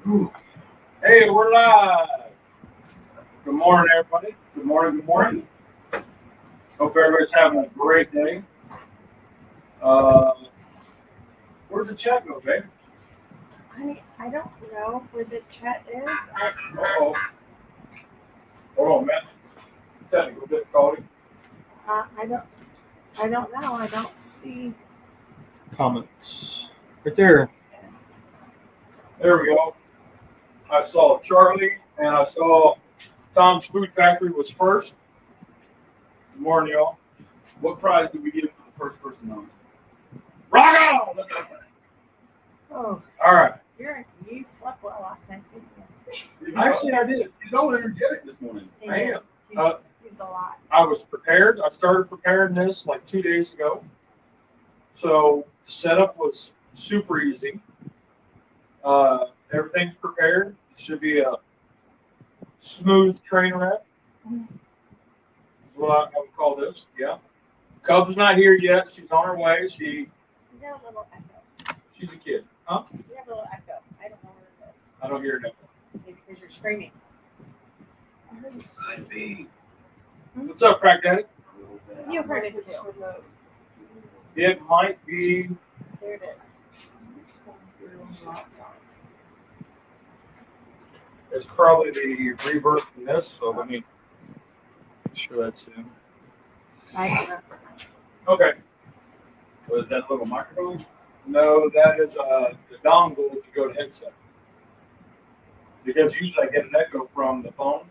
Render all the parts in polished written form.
Hey, we're live. Good morning, everybody. Good morning, good morning. Hope everybody's having a great day. Where'd the chat go, babe? I don't know where the chat is. Uh-oh. Hold on, man. Technical difficulty. I don't know. I don't see. Comments. Right there. Yes. There we go. I saw Charlie and I saw Tom's Food Factory was first. Good morning, y'all. What prize did we give for the first person on? Rock on! Oh, All right. you slept well last night too. Actually, I did. He's all energetic this morning. I am. He's a lot. I was prepared. I started preparing this like 2 days ago. So the setup was super easy. Everything's prepared. It should be a smooth train wreck. Is what I would call this. Yeah. Cub's not here yet. She's on her way. You have a little echo. She's a kid. Huh? You have a little echo. I don't know where it is. I don't hear it. Maybe because you're screaming. Could be. What's up, Crack Daddy? You heard it too. It might be. There it is. It's probably the reverse from this. So let me make sure that's in. Okay. Was that little microphone? No, that is the dongle to go to headset. Because usually I get an echo from the phone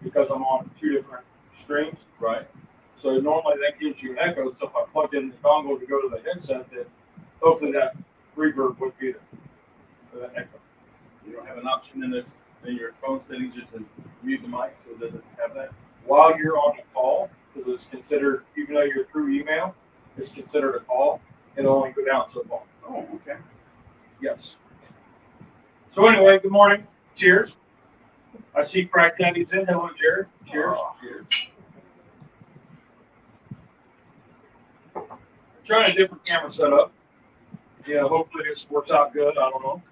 because I'm on 2 different streams. Right. So normally that gives you an echo. So if I plug in the dongle to go to the headset, then hopefully that reverb would be there for that echo. You don't have an option in your phone settings just to mute the mic so it doesn't have that? While you're on a call, because it's considered, even though you're through email, it's considered a call. It'll only go down so far. Oh, okay. Yes. So anyway, good morning. Cheers. I see Crack Daddy's in. Hello, Jared. Cheers. Oh, cheers. Trying a different camera setup. Yeah, hopefully this works out good. I don't know.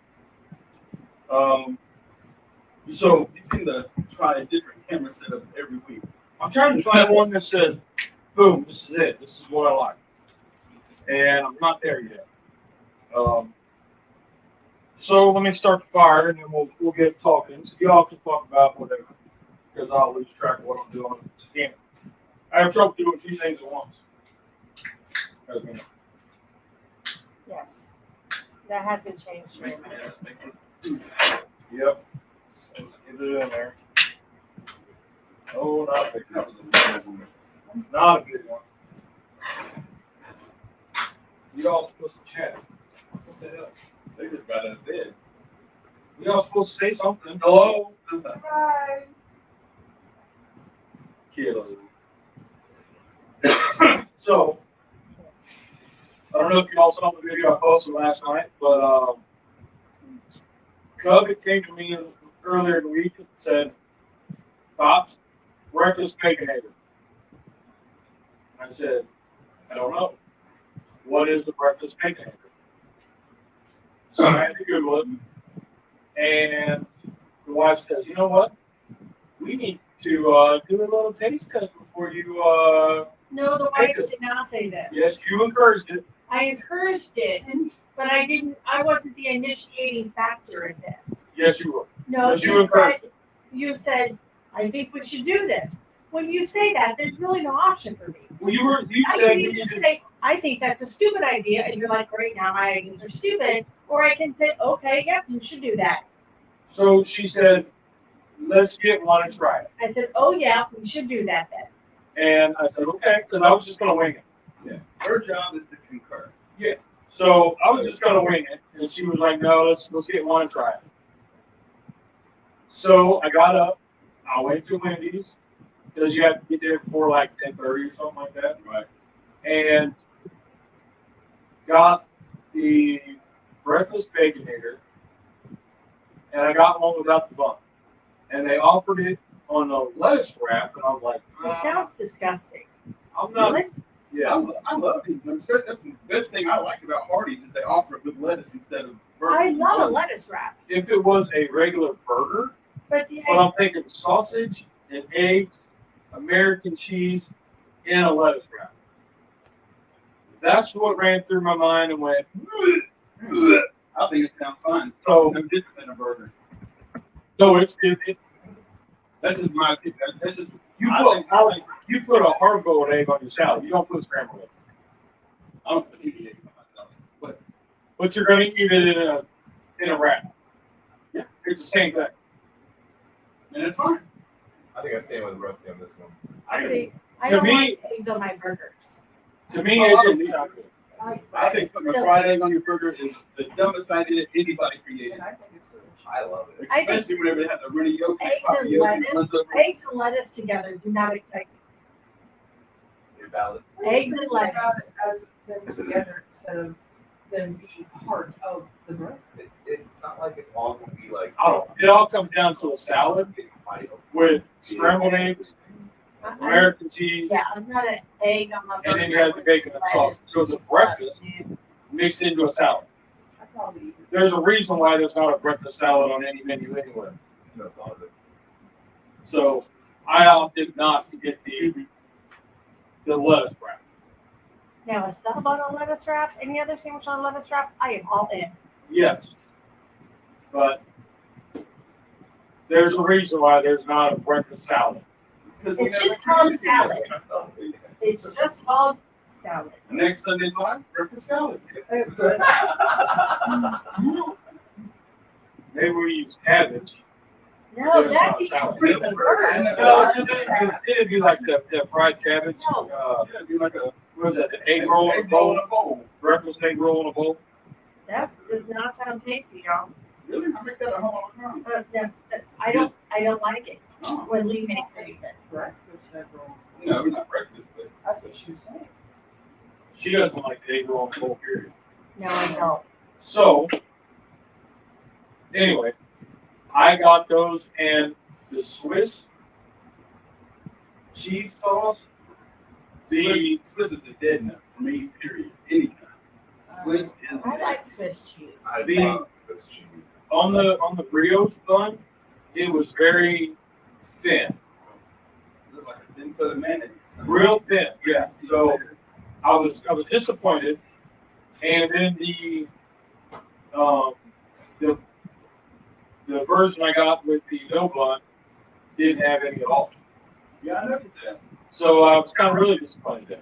So You seem to try a different camera setup every week. I'm trying to find one that says, boom, this is it. This is what I like. And I'm not there yet. So let me start the fire and then we'll get talking. So y'all can talk about whatever. Because I'll lose track of what I'm doing. Again, I have trouble doing 2 things at once. Okay. Yes. That hasn't changed very much. Yep. Let's get it in there. Oh, not a big one. Not a big one. You all supposed to chat. What the hell? They just got in bed. You all supposed to say something. Hello? Hi. Kids. So, I don't know if you all saw the video I posted last night, but Cub came to me earlier in the week and said, Pops, breakfast Baconator. I said, I don't know. What is the breakfast Baconator? So I had to Google it. And the wife says, you know what? We need to do a little taste test before you. No, the wife did not say this. Yes, you encouraged it. I encouraged it, but I wasn't the initiating factor in this. Yes, you were. No, Yes, you encouraged it. you said, I think we should do this. When you say that, there's really no option for me. Well, you I said can we either need to. say, I think that's a stupid idea, and you're like, great, now my ideas are stupid. Or I can say, okay, yep, you should do that. So she said, let's get one and try it. I said, oh yeah, we should do that then. And I said, okay, because I was just going to wing it. Yeah. Her job is to concur. Yeah. So I was just going to wing it. And she was like, no, let's get one and try it. So I got up. I went to Wendy's because you have to get there before like 10:30 or something like that. Right. And got the breakfast Baconator. And I got one without the bun. And they offered it on the lettuce wrap. And I was like, It sounds disgusting. I'm not. Yeah. I love it. That's the best thing I like about Hardee's is they offer it with lettuce instead of burger. I love a lettuce wrap, If it was a regular burger, but but I'm thinking sausage and eggs, American cheese, and a lettuce wrap. That's what ran through my mind and went. I think it sounds fun. So No different than a burger. no, it That's just my opinion. That's just you put a hard-boiled egg on your salad. You don't put scrambled egg. I don't put any eggs on myself. But you're going to eat it in a wrap. Yeah. It's the same thing. And it's fine. I think I stand with Rusty on this one. see, I To don't me- want eggs on my burgers. To me, it didn't sound good. I think putting a fried egg on your burger is the dumbest idea anybody created. I love it. I think Especially whenever they have the runny yolk. eggs and yolk lettuce, runs over. eggs and lettuce together do not expect You're valid. eggs and lettuce. About it as them together instead of them being part of the bread. It's not like it's all going to be like. It all comes down to a salad with scrambled eggs, I- American cheese, Yeah, I'm not an egg on my burger. and then you have the bacon and sauce. So it's a breakfast mixed into a salad. I probably eat There's a reason why there's not a breakfast salad on any menu anywhere. No thought of it. So I opted not to get the lettuce wrap. Now, a sub on a lettuce wrap, any other sandwich on a lettuce wrap, I am all in. Yes. But there's a reason why there's not a breakfast salad. It's just called salad. It's just called salad. Next Sunday's live, breakfast salad. Maybe we use cabbage. No, Yeah, that's it's not even salad. worse. No, it'd be like the fried cabbage. No. Yeah, it'd be like a, what is that, an egg roll in a Egg roll bowl? in a bowl. Breakfast egg roll in a bowl? That does not sound tasty, y'all. Really? I make that at home all the time. No, I don't like it Oh. when Lee makes it even. breakfast egg roll. No, not breakfast, but That's what she was saying. She doesn't like the egg roll in a bowl, period. No, I don't. So, anyway, I got those and the Swiss cheese sauce. Swiss is a dead nut for me, period. Anytime. Swiss is I like nasty. Swiss cheese. I The- love Swiss cheese. On the brioche bun, it was very thin, Look like a thin coat of mayonnaise. real thin. Yeah. So I was disappointed, and then the version I got with the no bun didn't have any at all. Yeah, I noticed that. So I was kind of really disappointed there.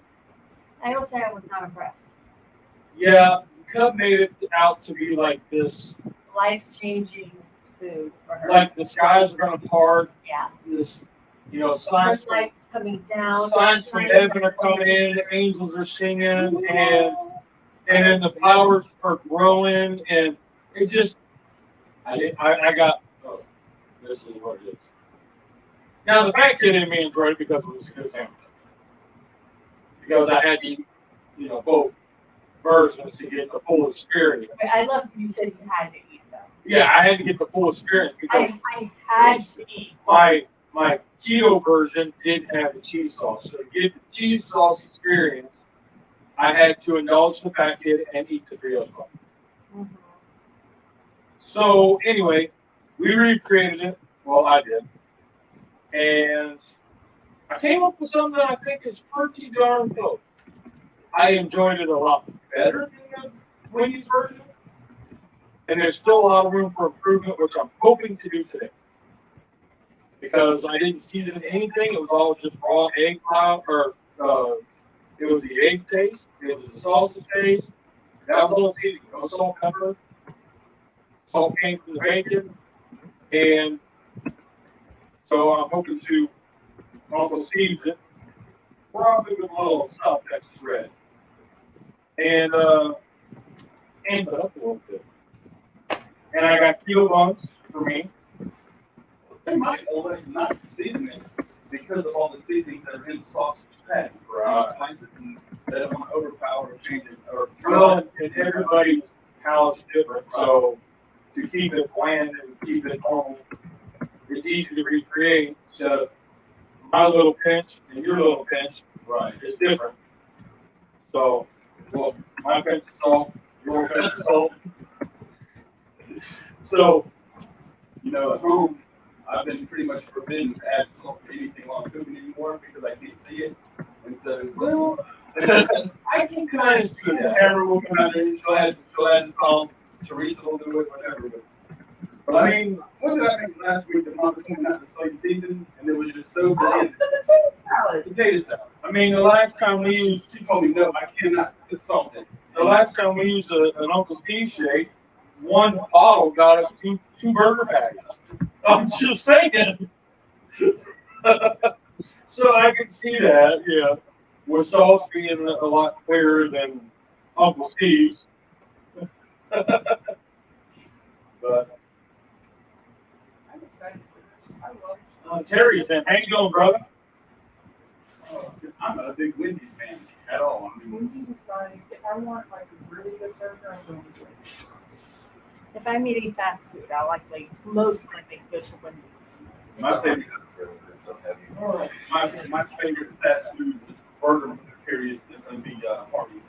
I will say I was not impressed. Yeah, Cub made it out to be like this, Life-changing food for her. like the skies are gonna part. Yeah. This, signs from Sunlight's coming down. signs from heaven are coming in. The angels are singing, and then the flowers are growing, and it just, I got. Oh, this is what it is. Now the fat kid in me enjoyed it because it was a good sandwich. Because I had to eat, both versions to get the full experience. I love you said you had to eat though. Yeah, I had to get the full experience because I had to eat. my keto version didn't have the cheese sauce. So to get the cheese sauce experience, I had to indulge the fat kid and eat the brioche bun. Mhm. So anyway, we recreated it. Well, I did. And I came up with something that I think is pretty darn good. I enjoyed it a lot better than the Wendy's version. And there's still a lot of room for improvement, which I'm hoping to do today. Because I didn't season anything. It was all just raw egg pile, or it was the egg taste. It was the sausage taste. That was all seasoned. No salt, pepper. Salt came from the bacon. And so I'm hoping to also season it. Probably with a little stuff that's red. And it up a little bit. And I got keto buns for me. They might elect not to season it because of all the seasonings that are in the sausage patties. Right. Spices and they don't want to overpower or change it. Well, and everybody's palate's different, so to keep it bland and keep it normal, it's easy to recreate. So my little pinch and your little pinch, right, is different. So, well, my fence is sold, your fence is sold. So, You know, at home, I've been pretty much forbidden to add salt to anything while I'm cooking anymore because I can't see it. And so, well, I can kind of see the that. camera will come out there and she'll add the salt. Teresa will do it, whatever. But I mean, what did I make last week? The mom was coming out the same season, and it was just so bland. The potato salad. Potato salad. I mean, the last time we used, She told me, no, I cannot put salt in it. the last time we used an Uncle Steve shake, one bottle got us two burger patties. I'm just saying. So I can see that, yeah. With sauce being a lot clearer than Uncle Steve's. But I'm excited for this. I love Terry's in. How you doing, brother? I'm not a big Wendy's fan at all. I mean, Wendy's is fine. If I want like a really good burger, I'm going to Wendy's. If I'm eating fast food, I most likely go to Wendy's. my favorite, It's so heavy. my favorite fast food burger period is going to be Hardee's.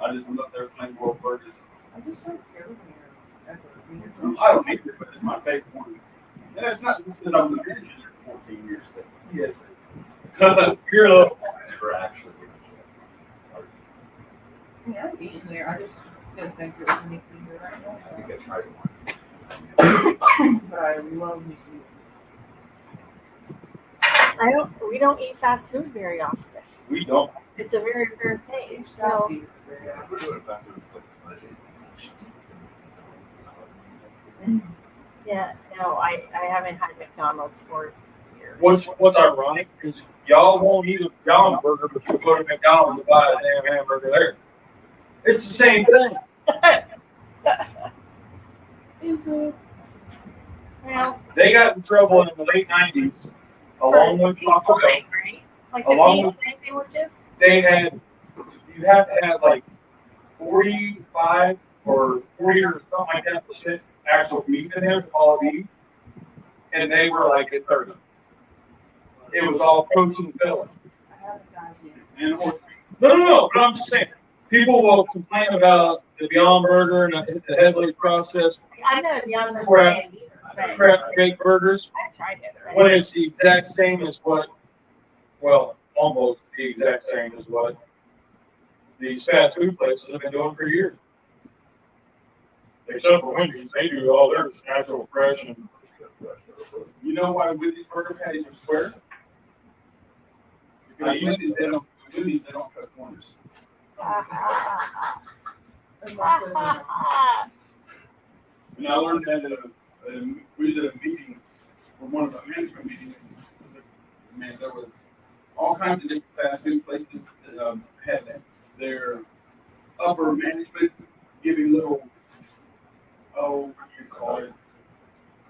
I just love their flame grilled burgers. I just don't care when you're ever. I mean, it's I don't hate it, but it's my favorite one. And that's not just because I was a manager there for 14 years, but yes. You're a I never actually gave it a chance. I mean, I've eaten there. I just didn't think there was anything there right I now. think I tried it once. But I love me some. We don't eat fast food very often. we don't. It's a very rare thing. It's So not beef. Yeah, we're doing fast food. It's like budget. yeah, no, I haven't had McDonald's for years. What's ironic is y'all won't eat a Beyond Burger, but you go to McDonald's to buy a damn hamburger there. It's the same thing. Is it? Well, They got in trouble in the late 90s, along with Taco Bell. right? Like the Along beef with- sandwiches. They had, you have to have like 45 or 40 or something like that percent actual beef in there, all beef, and they were like at 30. It was all protein filling. I haven't died yet. And horse No, but I'm just saying, people will complain about the Beyond Burger and the heavily processed I'm not a Beyond Burger Crap. fan either, but crap baked burgers, I've tried it. Right? when it's the exact same as what, well, almost the exact same as what these fast food places have been doing for years. Except for Wendy's, they do all theirs natural, fresh, and You know why Wendy's burger patties are square? Because Wendy's, they don't cut corners. And my cousin, And I learned that we was at a meeting, or one of the management meetings, man, there was all kinds of different fast food places that had their upper management giving little, what do you call it?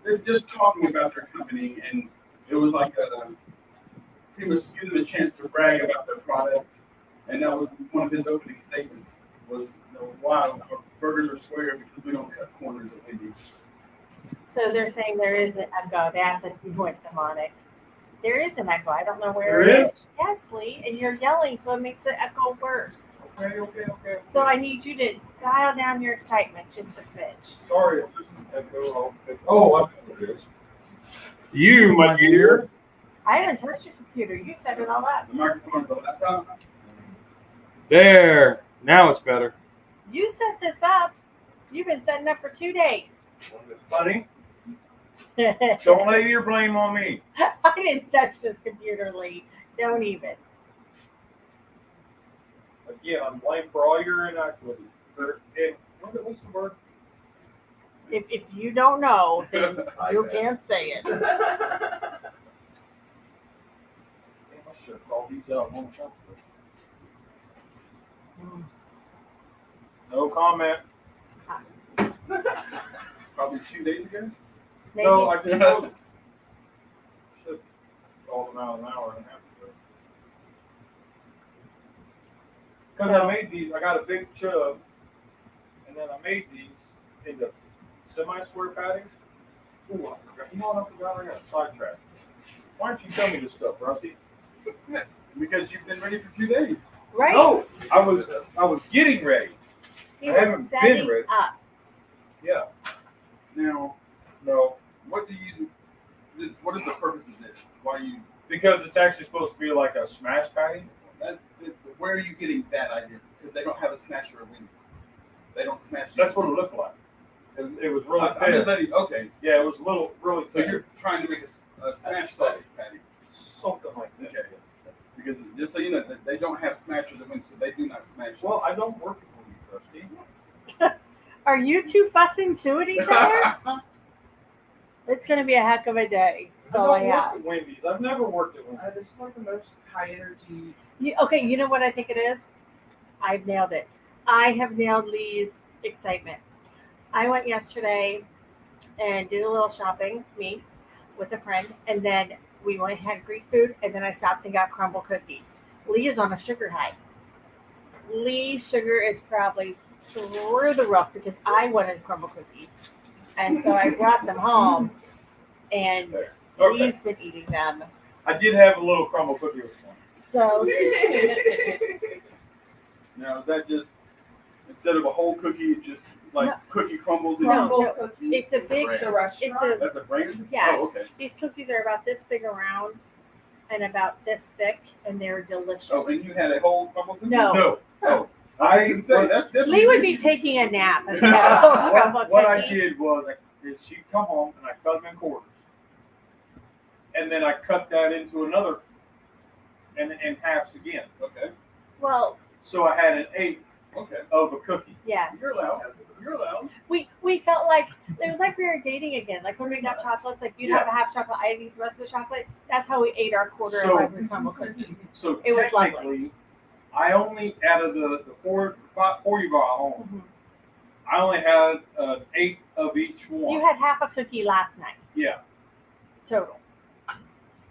They're just talking about their company, and it was like pretty much give them a chance to brag about their products. And that was one of his opening statements was, wow, our burgers are square because we don't cut corners at Wendy's. So they're saying there is an echo. They asked if you went demonic. There is an echo. I don't know where there it is. is. Yes, Lee, and you're yelling, so it makes the echo worse. Okay. So I need you to dial down your excitement just a smidge. Sorry. Oh, I know what it is. You, my dear. I haven't touched your computer. You set it all up. The microphone of the laptop. There. Now it's better. You set this up. You've been setting up for 2 days. Buddy, I don't lay your blame on me. didn't touch this computer, Lee. Don't even. Again, I'm blamed for all your inactivity. What's the word? If you don't know, then I you guess. can't say it. I should have called these out one time. No comment. Probably 2 days ago. Maybe. No, I just told you. Should have called them out an hour and a half ago. Because I made these, I got a big chub, and then I made these into semi-square patties. Ooh, I forgot. You know what I forgot? I got sidetracked. Why don't you tell me this stuff, Rusty? Because you've been ready for 2 days. Right? No, I was getting ready. He I was haven't been setting ready. up. Yeah. Now, No, what is the purpose of this? Why are you, because it's actually supposed to be like a smash patty. where are you getting that idea? Because they don't have a smasher of wings. They don't smash. That's what it looked like. It was really I'm just thin. letting, okay, Yeah, it was really so thin. you're trying to make a smash sausage patty. Something like that. Okay. Because just so you know, they don't have smashers of wings, so they do not smash. Well, I don't work with Wendy's, Rusty. Are you two fussing too at each other? It's going to be a heck of a day. That's all I don't work have. at Wendy's. I've never worked at Wendy's. This is like the most high energy. Okay, you know what I think it is? I've nailed it. I have nailed Lee's excitement. I went yesterday and did a little shopping, me, with a friend, and then we went and had Greek food, and then I stopped and got crumble cookies. Lee is on a sugar high. Lee's sugar is probably through the roof because I wanted a crumble cookie. And so I brought them home, and Okay. Lee's been eating them. I did have a little crumble cookie this morning. So Now, is that just, instead of a whole cookie, it's just like No. cookie crumbles? No, Crumble no, cookie. it's a big, Brand. The restaurant. it's a, That's a brand? Yeah. Oh, okay. these cookies are about this big around and about this thick, and they're delicious. Oh, and you had a whole crumble cookie? No. No. Oh, I can say, that's definitely. Lee would be taking a nap if he had a whole crumble What I cookie. did was she'd come home and I cut them in quarters. And then I cut that into another and halves again. Okay, Well, So I had an eighth okay. of a cookie. yeah. You're allowed. You're allowed. We felt like it was like we were dating again. Like when we got chocolates, like you'd have a half chocolate, I'd eat the rest of the chocolate. That's how we ate our quarter So- of every crumble cookie. So It was lovely. technically, I only, out of the four you brought home, Mhm. I only had an eighth of each one. You had half a cookie last night Yeah. total.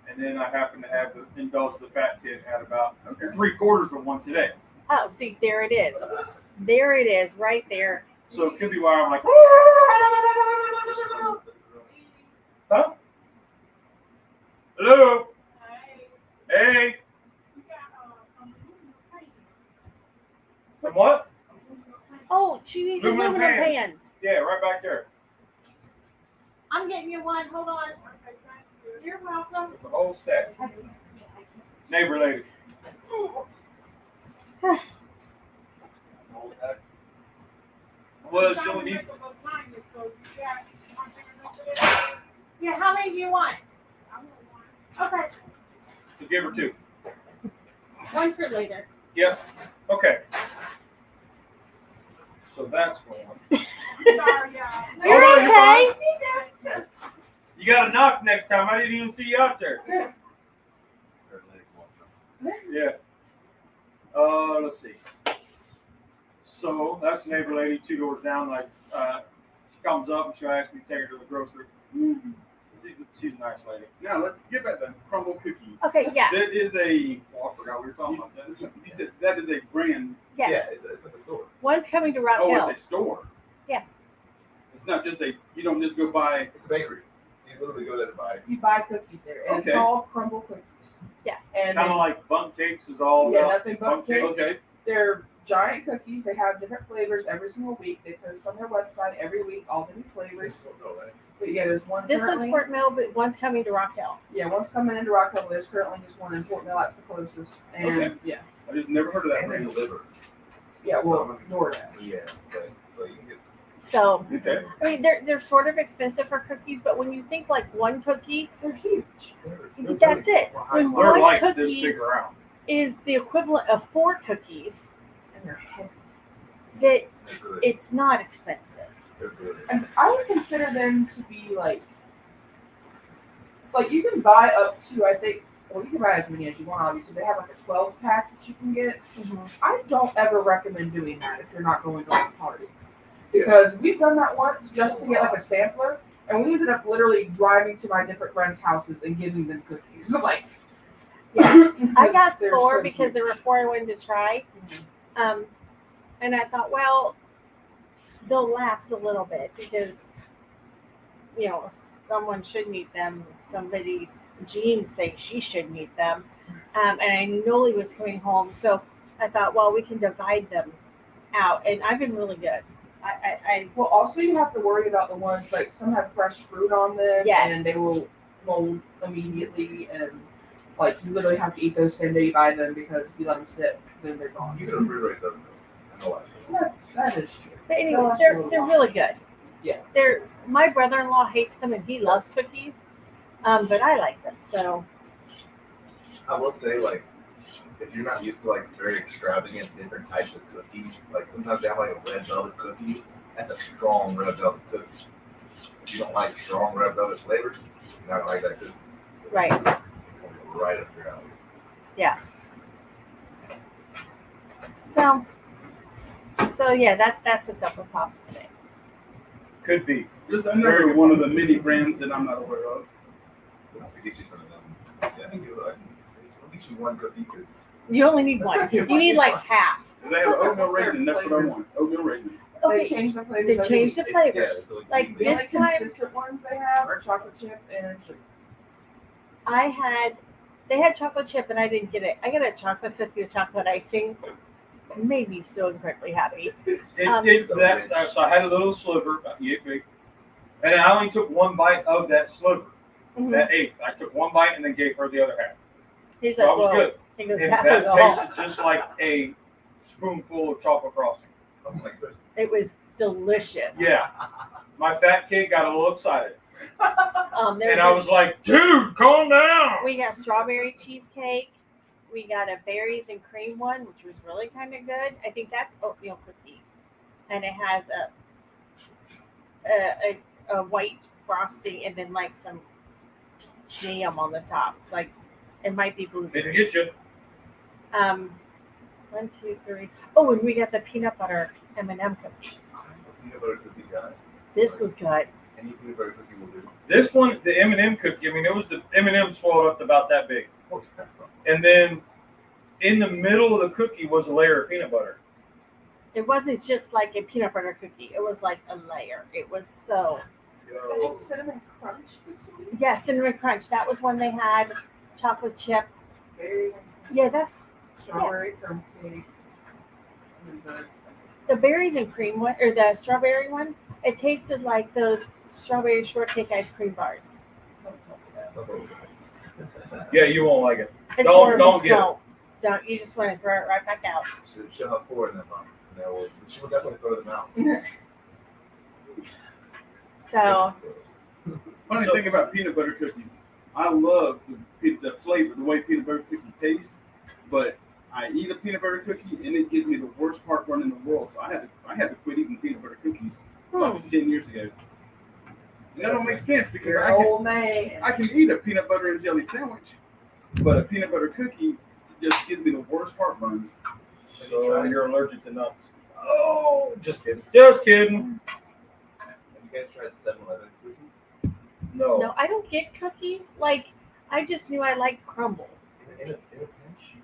And then I happened to have indulge the fat kid had about Okay. 3/4 of one today. Oh, see, there it is. There it is, right there. So it could be why I'm like, huh? Hello? Hey? From what? Oh, she needs Aluminum aluminum pans. pans. Yeah, right back there. I'm getting you one. Hold on. You're welcome. The whole stack. Neighbor lady. Well, she'll need. Yeah, how many do you want? Okay, To give her two. one for later. Yep. Okay. So that's going on. You're Oh, no, you're okay. You got to knock next time. I didn't even see you out there. Yeah. Let's see. So that's the neighbor lady 2 doors down. Like, she comes up and she'll ask me to take her to the grocery. She's a nice lady. Now, let's get back to the crumble cookie. Okay, yeah, That is a, Oh, I forgot we were talking about that. you said that is a brand. yes. Yeah, it's like a store. One's coming to Rock Oh, Hill. it's a store. Yeah. It's not just you don't just go buy. It's a bakery. You literally go there to buy. You buy cookies there, and Okay. it's called crumble cookies. Yeah. And Kind of like bun cakes is all yeah, about. nothing but Okay. cakes. Okay. They're giant cookies. They have different flavors every single week. They post on their website every week all the new flavors. But yeah, there's one. This one's currently. Fort Mill, but one's coming to Rock Hill. Yeah, one's coming into Rock Hill. There's currently just one in Fort Mill. That's the closest. And Okay. yeah, I just never heard of that And they brand. deliver. yeah. Well, DoorDash. Yeah, okay. So you can get. So, Okay. I mean, they're sort of expensive for cookies, but when you think like one cookie, They're huge. that's it. When They're one like this cookie big around. is the equivalent of 4 cookies, And they're heavy. that They're good. it's not expensive. They're good. And I would consider them to be like you can buy up to, I think, well, you can buy as many as you want, obviously. They have like a 12-pack that you can get. I don't ever recommend doing that if you're not going to like a party. Because we've done that once just to get like a sampler, and we ended up literally driving to my different friends' houses and giving them cookies. Like, Yeah, I got they're 4 so because there were huge. 4 I wanted to try. And I thought, well, they'll last a little bit because, you know, someone should need them. Somebody's genes say she should need them. And I knew Lee was coming home. So I thought, well, we can divide them out, and I've been really good. Well, also you have to worry about the ones like some have fresh fruit on them, Yes. and they will mold immediately, and like you literally have to eat those same day you buy them because if you let them sit, then they're gone. You can refrigerate them though. I know That is true. But anyway, They'll last they're a little they're while. really good. Yeah. My brother-in-law hates them, and he loves cookies, but I like them. So I will say, like, if you're not used to like very extravagant different types of cookies, like sometimes they have like a red velvet cookie. That's a strong red velvet cookie. If you don't like strong red velvet flavors, you're not gonna like that cookie. right, It's gonna be right up your alley. so yeah, that's what's up with Pops today. Could be. Just another one of the many brands that I'm not aware of. We'll have to get you some of them. Yeah, I think you'll get you one cookie because You only need one. You need like half. They have oatmeal raisin. That's what I want. Oatmeal raisin. They Okay, change the flavors. they every changed the week. flavors. Like The only this time, consistent ones they have are chocolate chip and sugar. they had chocolate chip, and I didn't get it. I got a chocolate cookie with chocolate icing. It made me so incredibly happy. So I had a little sliver, about yay big, and I only took one bite of that sliver, Mhm. that eighth. I took one bite and then gave her the other half. He's So I like, was well, good. he goes, And that that was all. tasted just like a spoonful of chocolate frosting. oh my goodness. It was delicious. Yeah. My fat kid got a little excited. There And I was like, dude, calm down. we got strawberry cheesecake. We got a berries and cream one, which was really kind of good. I think that's oatmeal cookie, and it has a white frosting and then like some jam on the top. It's like it might be Didn't blueberry. get you. 1, 2, 3. Oh, and we got the peanut butter M&M cookie. I'm a peanut butter cookie guy. This was good. Any peanut butter cookie will do. This one, the M&M cookie, I mean, it was the M&M swelled up to about that big. And then in the middle of the cookie was a layer of peanut butter. It wasn't just like a peanut butter cookie. It was like a layer. It was so. I had cinnamon crunch this week. Yeah, cinnamon crunch. That was one they had. Chocolate chip. Berries and Yeah, that's strawberry crumb cake. And the the berries and cream one, or the strawberry one. It tasted like those strawberry shortcake ice cream bars. Yeah, you won't like it. It's Don't- horrible. don't get it. Don't. You just want to throw it right back out. She'll have 4 in that box. And she will definitely throw them out. So Funny So- thing about peanut butter cookies, I love the flavor, the way peanut butter cookie tastes, but I eat a peanut butter cookie and it gives me the worst heartburn in the world. So I had to quit eating peanut butter cookies about 10 years ago. And that don't make sense because You're an old man. I can eat a peanut butter and jelly sandwich, but a peanut butter cookie just gives me the worst heartburn. So you're allergic to nuts. Oh, just kidding. Just kidding. Have you guys tried 7-Eleven's cookies? no, I don't get cookies. Like I just knew I liked crumble. In a pinch,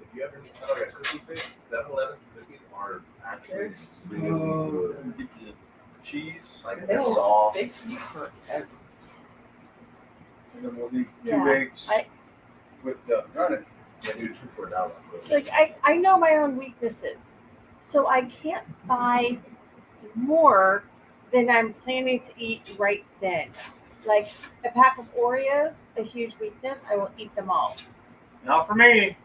if you ever have like a cookie fix, 7-Eleven's cookies are actually They're really so good. Get you cheese, Like They they're will soft. fix you forever. and then we'll need 2 Yeah, eggs I- with Got it. Yeah, do 2 for $1. So. Like I know my own weaknesses, so I can't buy more than I'm planning to eat right then. Like a pack of Oreos, a huge weakness. I will eat them all. Not for me.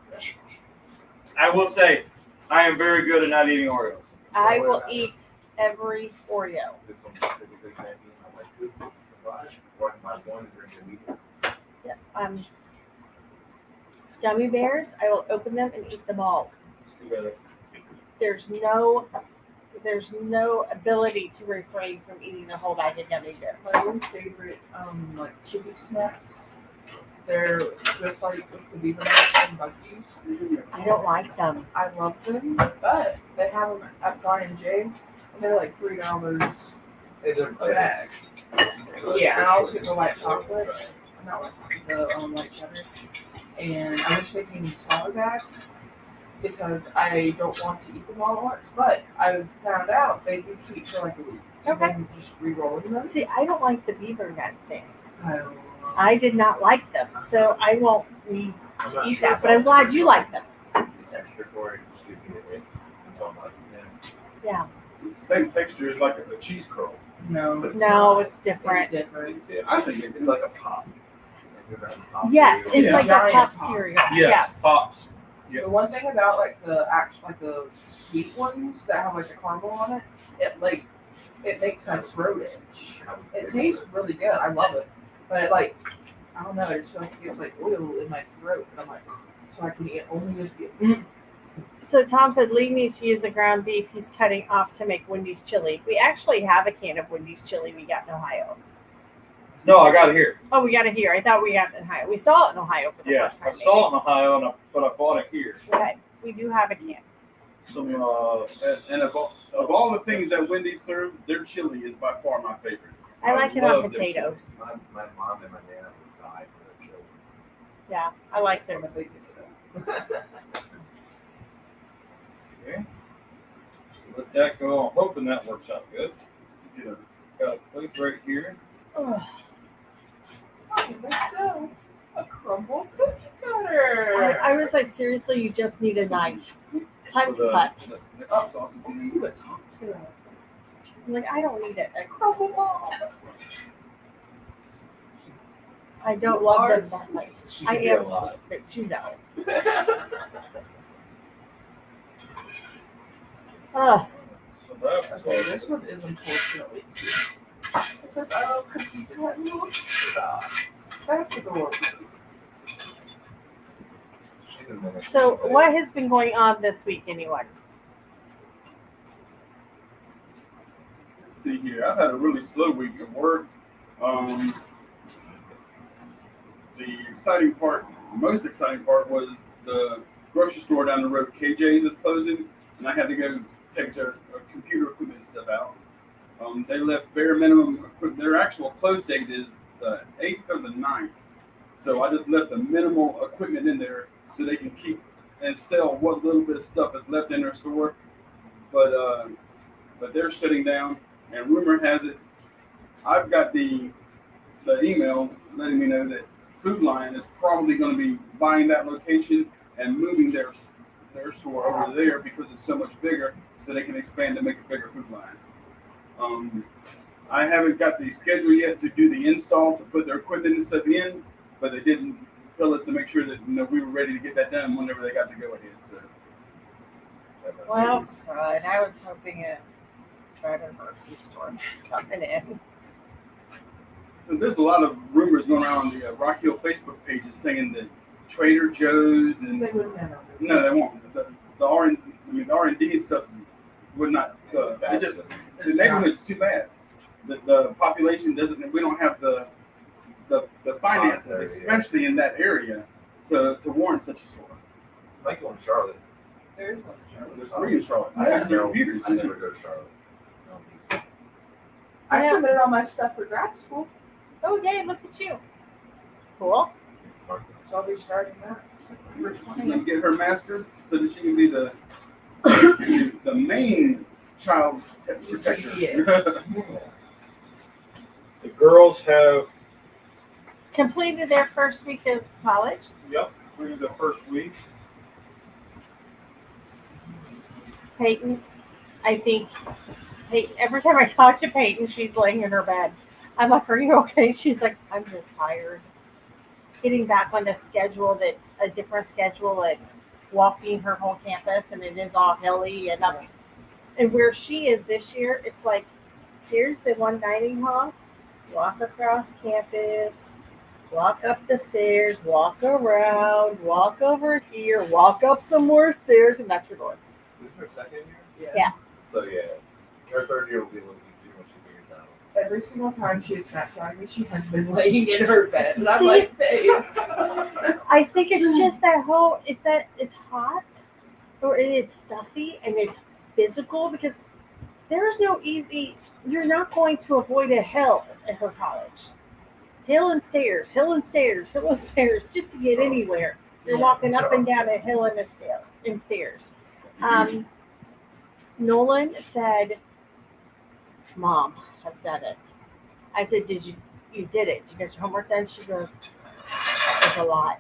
I will say, I am very good at not eating Oreos. I will eat every Oreo. This one specifically can't be on my 2 for $5. Or my 1 during the weekend. Yeah. Gummy bears. I will open them and eat them all. Let's do better. There's no ability to refrain from eating a whole bag of gummy bears. My own favorite, like chibi snacks. They're just like with the beaver nuts and Buc-ee's. I don't like them. I love them, but they have them at Guy and Jay, and they're like $3 Hey, they're a bag. Yeah, and I also get the white chocolate. Not white chocolate, the white cheddar. And I wish they came in smaller bags because I don't want to eat them all at once. But I found out they do keep for like a week. Okay. And then just re-rolling them. See, I don't like the beaver nut things. I don't know. I did not like them, so I won't need I'm to not eat sure that. if But I'm I'll glad put you it like them. The texture for it, just give me a hit. So I'm like, Yeah. It's the same texture as like a cheese curl. No, No, it's it's different. different. I think it's like a pop. Like, you ever had a pop Yes, cereal? it's like Giant a pop pop. cereal. Yes, pops. The one thing about like the actual like the sweet ones that have like the caramel on it, it makes my throat itch. It tastes really good. I love it, but it like I don't know. I just feel like it gets like oil in my throat, and I'm like, so I can eat only with you. So Tom said Lee needs to use the ground beef he's cutting off to make Wendy's chili. We actually have a can of Wendy's chili we got in Ohio. No, I got it here. Oh, we got it here. I thought we got it in Ohio. We saw it in Ohio for the Yeah, first I time. saw it in Ohio, but I bought it here. Okay, we do have a can. Some And of all the things that Wendy's serves, their chili is by far my favorite. I like it on love their potatoes. My mom and my nana would die for their children. Yeah, I like them. okay. Let that go. I'm hoping that works out good. You know, Got a plate right here. Ugh. So, a crumble cookie cutter. I was like, seriously, you just need a knife. Cut, with a cut. sausage Let's in see what Tom said. I'm like, I don't need it. Crumble ball. I don't love them Ours. that much. She I can do am a lot. sweet, but you know. Ugh. So that Okay, this one is unfortunately cute. It says, I love cookies and have little dots. That's adorable. She's a menace. So, what has been going on this week, anyone? Let's see here. I've had a really slow week at work. The most exciting part was the grocery store down the road, KJ's, is closing, and I had to go take their computer equipment and stuff out. They left bare minimum equipment. Their actual close date is the 8th or the 9th. So I just left the minimal equipment in there so they can keep and sell what little bit of stuff is left in their store. But they're shutting down, and rumor has it, I've got the email letting me know that Food Lion is probably going to be buying that location and moving their store over there because it's so much bigger, so they can expand to make a bigger Food Lion. I haven't got the schedule yet to do the install to put their equipment and stuff in, but they didn't tell us to make sure that we were ready to get that done whenever they got to go ahead. So. Well, crud. I was hoping a better grocery store was coming in. There's a lot of rumors going around on the Rock Hill Facebook pages saying that Trader Joe's and They would never. no, they won't. The R&D and stuff would not. The neighborhood's too bad. The population doesn't. We don't have the finances, especially in that area, to warrant such a store. Might go in Charlotte. There's one in Charlotte. There's 3 in Charlotte. I There's never, computers. I never go to Charlotte. I Yeah. submitted all my stuff for grad school, Oh, yay, look at you. Cool. It's smart. so I'll be starting that September She can 20th. get her master's so that she can be the main child protector. Yes. The girls have, Completed their first week of college. through the first week. Peyton, I think, every time I talk to Peyton, she's laying in her bed. I'm like, are you okay? She's like, I'm just tired. Getting back on a schedule that's a different schedule and walking her whole campus, and it is all hilly and up. And where she is this year, it's like, here's the one dining hall, walk across campus, walk up the stairs, walk around, walk over here, walk up some more stairs, and that's your door. This is her second year? Yeah. So yeah, her third year will be a little easier when she figures out. Every single time she has Snapchatted me, she has been laying in her bed. And I'm See? like, babe. I think it's just that whole, it's that it's hot or it's stuffy and it's physical because there's no easy, you're not going to avoid a hill at her college. Hill and stairs, hill and stairs, hill and stairs, just to get anywhere. You're walking up and down a hill and stairs. Nolan said, Mom, I've done it. I said, you did it. Did you get your homework done? She goes, it's a lot.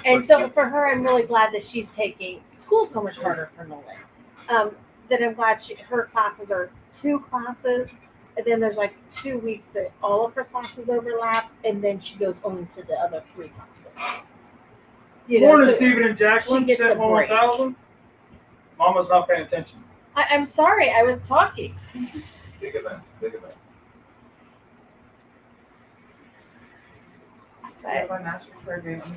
And so for her, I'm really glad that she's taking school's so much harder for Nolan. That I'm glad her classes are 2 classes, and then there's like 2 weeks that all of her classes overlap, and then she goes only to the other 3 classes. Morning, so Stephen and Jacqueline. she gets a Set break. 1,000. Mama's not paying attention. I'm sorry, I was talking. Big events, big events. Yeah, my master's program, you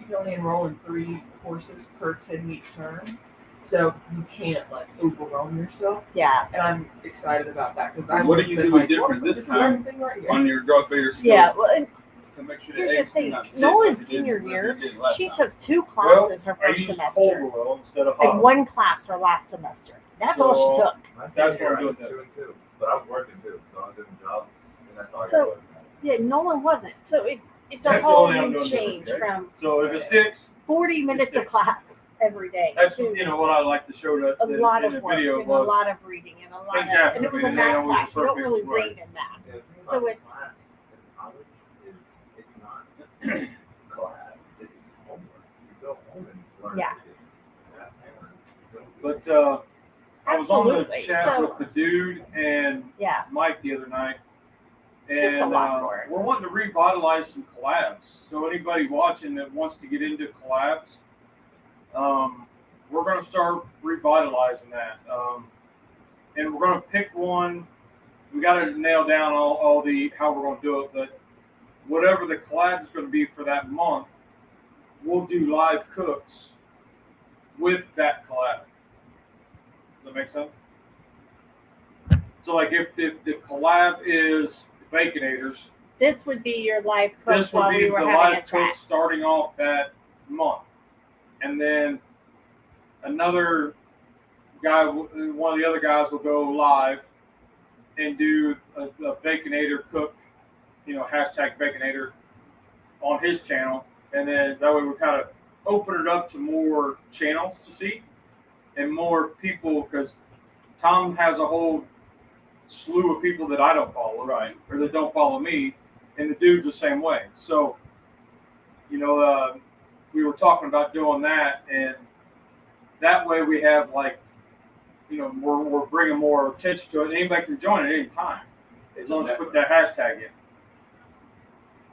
can only enroll in 3 courses per 10-week term. So you can't like overwhelm yourself. Yeah. And I'm excited about that because What are you doing different this time on your drug beater skill? Yeah. Well, and To make sure here's the the eggs do thing. not sit Nolan's like you did- senior like year, you did last she time. took 2 classes her I first used semester, cold oil instead of hot. and 1 class her last semester. That's all she So- took. That's That's what what I'm I'm doing. 2 and 2. But I was working too, so I was doing jobs, and that's all I So- got to Yeah, Nolan wasn't. So it's a That's the whole only I'm new doing change different, from So if it sticks, 40 minutes of sticks. class every day that's to what I like to show that a lot in of the work video and was. a lot of reading and a lot Exactly. and it was a And math that was class. You don't perfect, really right. read in math. Yeah, the thing So about it's- class in college is it's not class, it's homework. You go home and learn Yeah. everything. That's homework. You don't do But it. I was on the Absolutely. chat So- with the dude and Yeah. Mike the other night. It's just a And lot for it. we're wanting to revitalize some collabs. So anybody watching that wants to get into collabs, we're going to start revitalizing that. And we're going to pick one. We got to nail down all the how we're going to do it. But whatever the collab is going to be for that month, we'll do live cooks with that collab. Does that make sense? So like if the collab is Baconators, This would be your live cook this would while be we the were having a live cook chat. starting off that month. And then another guy, one of the other guys will go live and do a Baconator cook, hashtag Baconator on his channel. And then that way we kind of open it up to more channels to see and more people, because Tom has a whole slew of people that I don't follow, right, or that don't follow me, and the dude's the same way. So, we were talking about doing that, and that way we have we're bringing more attention to it. Anybody can join at any time as It's long a as you put network. that hashtag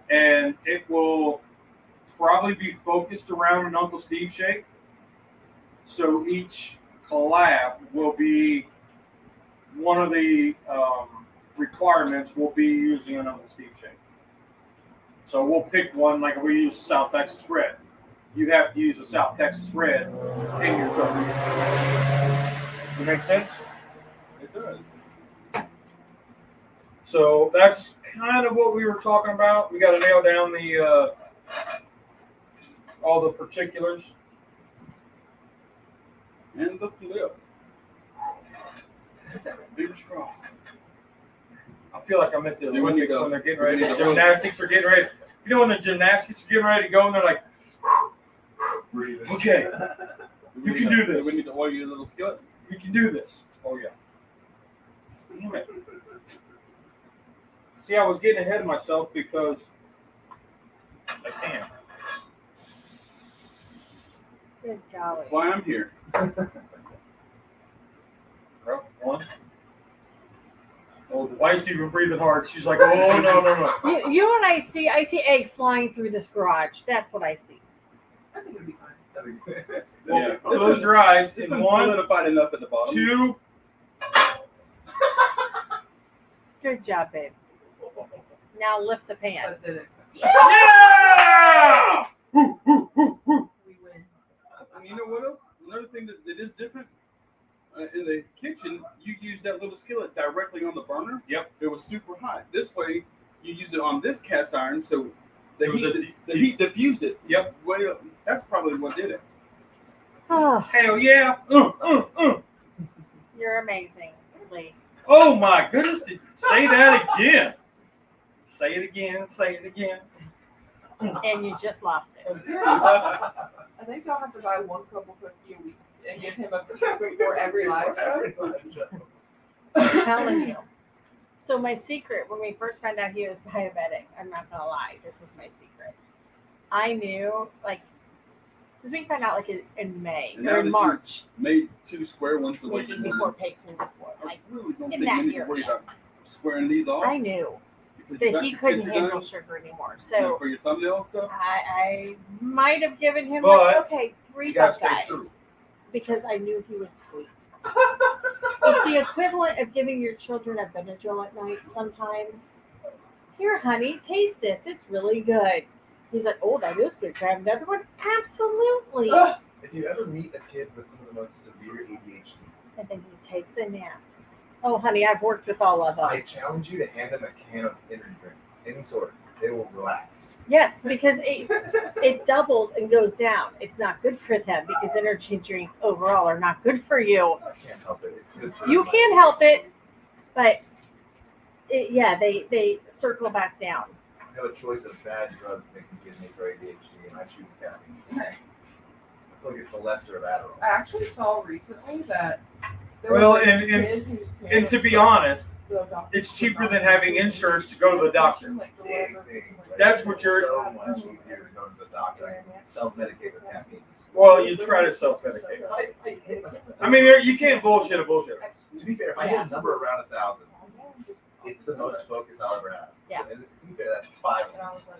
in, and it will probably be focused around an Uncle Steve shake. So each collab will be one of the requirements will be using an Uncle Steve shake. So we'll pick one, like we use South Texas Red. You have to use a South Texas Red in your cooking. Does that make sense? It does. So that's kind of what we were talking about. We got to nail down the all the particulars. And the flip. Fingers crossed. I feel like I'm at the Yeah, when you Olympics go. when they're getting ready. When The you go. gymnastics are getting ready. When the gymnastics are getting ready to go, and they're like, Breathing. okay, You can do this. We need to oil your little skillet. we can do this. Oh, yeah. Damn it. See, I was getting ahead of myself because I can. Good golly. That's why I'm here. One. Oh, the wife's even breathing hard. She's like, oh, no. You and I see egg flying through this garage. That's what I see. I think it'll be fine. I think that's Yeah. Well, Close your eyes. It's In been 1, solidified enough at the bottom. 2. Good job, babe. Now lift the pan. But did it? Yeah! Woo, woo, woo, woo. We win. And you know what else? Another thing that is different. In the kitchen, you use that little skillet directly on the burner. Yep. It was super hot. This way, you use it on this cast iron, so the It was heat diffused it. Yep. Well, that's probably what did it. Oh, Hell yeah. you're amazing, Lee. Oh my goodness. Say that again. Say it again. Say it again. And you just lost it. I think I'll have to buy 1 couple cookie a week and give him a piece before every live show. I'm telling you. So my secret, when we first found out he was diabetic, I'm not gonna lie, this was my secret. I knew, like, because we found out, like, in May And or now in that March, Made 2 square ones for like maybe before Peyton was born. I Like, really don't in think that we need year, to worry yeah. about squaring these off. I knew because you that got he your couldn't picture handle done, sugar anymore. you know, So for your thumbnail and stuff. I might have given him, But like, okay, 3 you gotta tough stay guys. true. Because I knew he would sleep. It's the equivalent of giving your children a Benadryl at night sometimes. Here, honey, taste this. It's really good. He's like, oh, that is good. Can I have another one? Absolutely. If you ever meet a kid with some of the most severe ADHD, And then he takes a nap. Oh, honey, I've worked with all of them. I challenge you to hand them a can of energy drink, any sort. They will relax. Yes, because it doubles and goes down. It's not good for them because energy drinks overall are not good for you. I can't help it. It's good for You them. can help it, but they circle back down. I have a choice of bad drugs they can give me for ADHD, and I choose caffeine. I feel like it's the lesser of Adderall. I actually saw recently that there Well, was a and- kid whose And parents to be said honest, the doctor it's would cheaper not than having give insurance to go to the doctor. like, the whatever, That's what you're- So much easier to go to the doctor and self-medicate with caffeine. Well, you try to self-medicate. I hit my, I mean, you can't bullshit a bullshit. to be fair, if I hit a number around 1,000, it's the most focus I'll ever have. Yeah. And to be fair, that's 5. And I was like,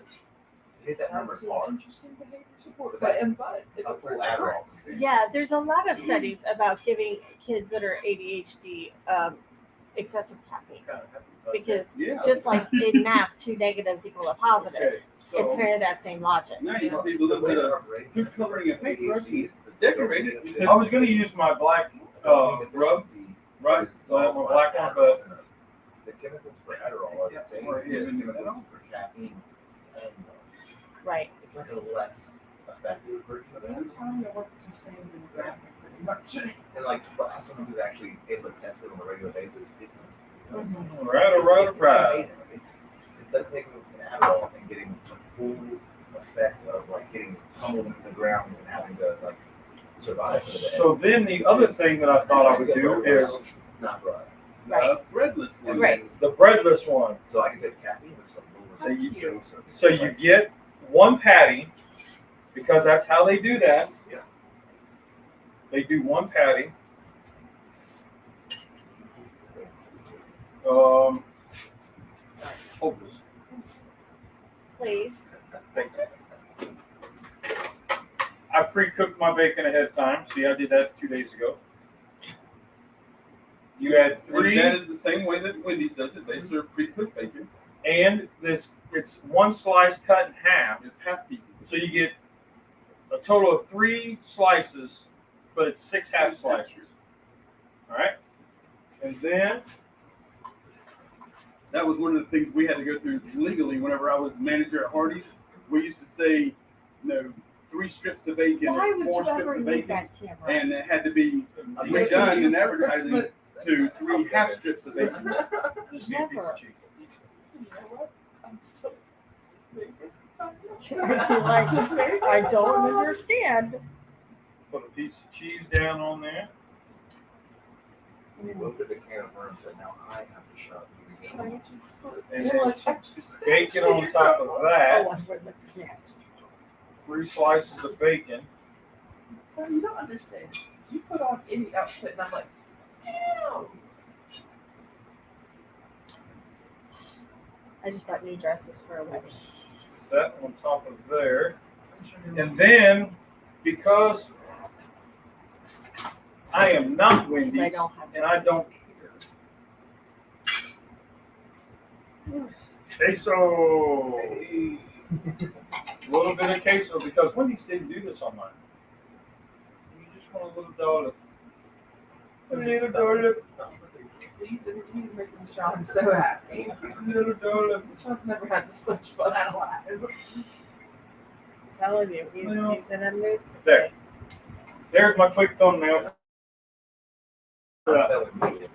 Hit that number that's an hard. interesting behavior support. But But if A it full works, it Adderall. works. Yeah, there's a lot of studies about giving kids that are ADHD excessive caffeine because Yeah. just like in math, 2 negatives equal a positive. Okay, It's so kind of that same logic. Now you just need a The little way bit that of our brain food coloring and paintbrush ADHD is to decorate it. I was going to use my black rub, right? So my black one, but the chemicals for Adderall are the same as the chemicals for caffeine. And Right. it's like a less effective version of it. I'm telling you what to say in the graphic pretty much. And like, but as someone who's actually able to test it on a regular basis, it does. right, It's amazing. It's instead of taking an Adderall and getting the full effect of like getting pummeled into the ground and having to like survive for the day. So then the other thing that I thought I would do is not for us. Right. Breadless one. Right. the breadless one. So I can take caffeine, which is a So you- little dose of it. So It's you like, get one patty, because that's how they do that. Yeah. They do one patty. Hold this. Please. I pre-cooked my bacon ahead of time. See, I did that 2 days ago. You add And 3, that is the same way that Wendy's does it. They serve pre-cooked bacon. and it's one slice cut in half. It's half pieces. So you get a total of 3 slices, but it's 6 half slices. All right, and then That was one of the things we had to go through legally whenever I was manager at Hardee's. We used to say, 3 strips of bacon Why or would 4 you ever strips of need bacon. that, Tamara? And it had to be Bacon redone in advertising Christmas. to 3 half strips of bacon. just get a piece Never. of chicken. You know what? I'm still. Like, I don't understand. Put a piece of cheese down on there. we opened a can of worms that now I have to shove. And You're then like extra bacon on top of that. Oh, I would look snatched. 3 slices of bacon. You don't understand. You put on any outfit, and I'm like, ew. I just bought new dresses for a wedding. That on top of there. And then, because I am not Wendy's, I don't have and I don't care. Queso. Hey. A little bit of queso, because Wendy's didn't do this on mine. You just want a little dollop. A little dollop. These interviews making Sean so happy. A little dollop. Sean's never had this much fun out of life. I'm telling you, he's in a mood There. today. There's my quick thumbnail. I'm telling you.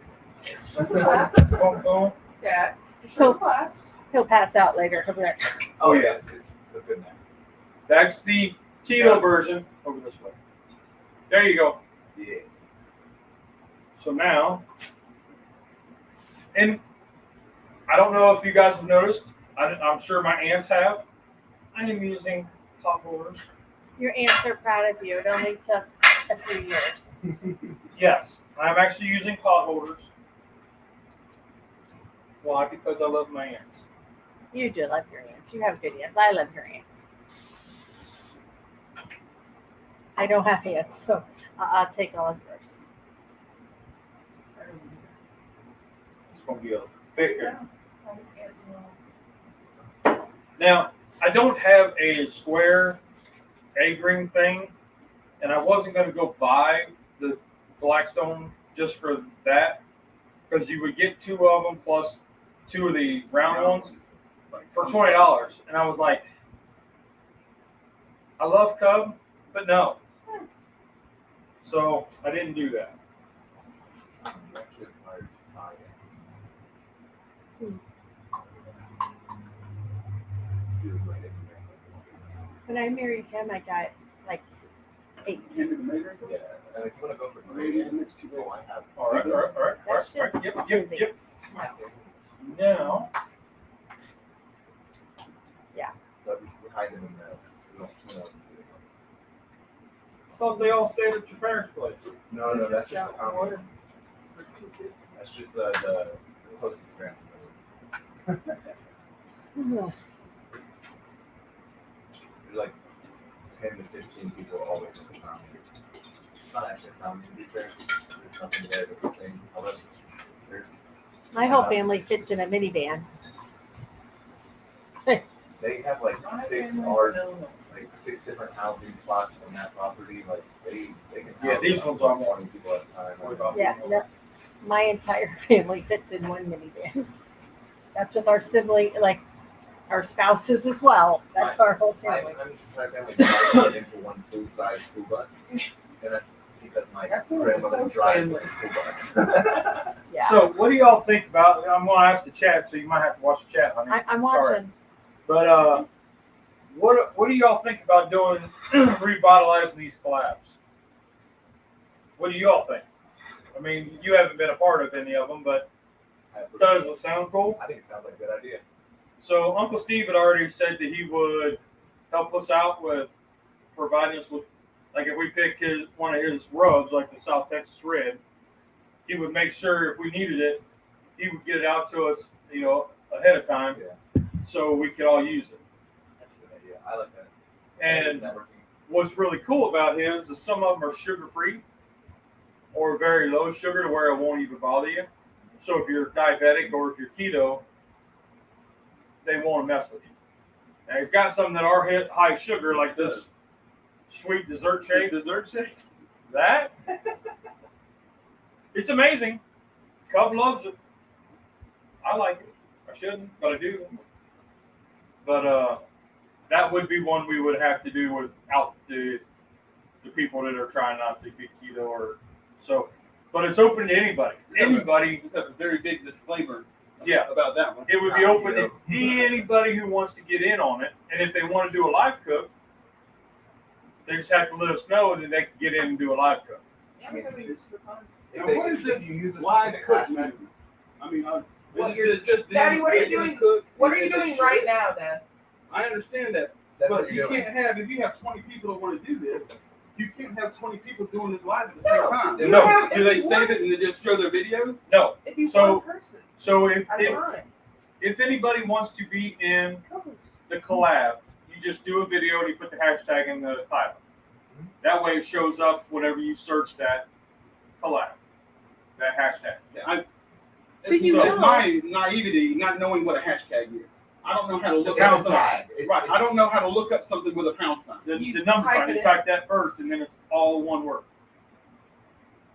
Show the clap. Boom, boom. Dad, show the claps. He'll pass out later. He'll be like, Oh yeah, it's a good nap. That's the keto version. Over this way. There you go. Yeah. So now, and I don't know if you guys have noticed, I'm sure my aunts have, I am using pot holders. Your aunts are proud of you. It only took a few years. Yes, I'm actually using pot holders. Why? Because I love my aunts. You do love your aunts. You have good aunts. I love your aunts. I don't have aunts, so I'll take all of yours. It's going to be a thicker. Now, I don't have a square egg ring thing, and I wasn't going to go buy the Blackstone just for that, because you would get 2 of them plus 2 of the round ones for $20. And I was like, I love Cub, but no. So I didn't do that. Actually acquired 5 ants. Feels like it. When I married him, I got like 8. Yeah, and if you want to go for great ants, oh, I have. All right. That's just Yep. his ants. Now, But we hide them in the. I thought they all stayed at your parents' place. No, that's just the common. That's just the closest family members. There's like 10 to 15 people always in the family. It's not actually a family, to be fair. There's nothing there that's the same. However, there's My whole family fits in a minivan. they have like 6 different housing spots on that property. Like they can Yeah, house these about ones are more. 20 people at a time. Yeah, no, my entire family fits in one minivan. That's with our sibling, like our spouses as well. That's our whole family. My family divided into one full-size school bus, and that's because my grandmother drives a school bus. Yeah, So, what do y'all think about? I'm going to ask the chat, so you might have to watch the chat, honey. I'm Sorry. watching. But what do y'all think about doing revitalizing these collabs? What do y'all think? I mean, you haven't been a part of any of them, but does it sound cool? I think it sounds like a good idea. So Uncle Steve had already said that he would help us out with providing us with, like if we pick one of his rubs, like the South Texas Red, he would make sure if we needed it, he would get it out to us, ahead of time, so we could all use it. That's a good idea. I like that. And Networking. what's really cool about his is some of them are sugar-free or very low sugar to where it won't even bother you. So if you're diabetic or if you're keto, they won't mess with you. Now he's got some that are high sugar, like this sweet dessert shake. That it's amazing. Cub loves it. I like it. I shouldn't, but I do. But that would be one we would have to do without the people that are trying not to be keto or so. But it's open to anybody. Anybody. Just have a very big disclaimer. Yeah. About that one. It would be open to anybody who wants to get in on it. And if they want to do a live cook, they just have to let us know, and then they can get in and do a live cook. Yeah, we're gonna be super fun. If Now, what is this you use a live specific cook hashtag, menu? I mean, Well, is it just Daddy, them what are you making a doing? cook What are you and doing it's right shit? now, Dad? I understand that, that's but what you you're doing. can't have, if you have 20 people that want to do this, you can't have 20 people doing this live at the same No, time. you No. have- Do they if you save want- it and they just show their video? No. If you So- one person, So I'm fine. if anybody wants to be in Co-host. the collab, you just do a video and you put the hashtag in the title. That way it shows up whenever you search that collab, that hashtag. But you It's know- my naivety not knowing what a hashtag is. I don't know how to look The up pound something. sign. Right, I don't know how to look up something with a pound sign. The You number type sign, it you in. type that first, and then it's all one word.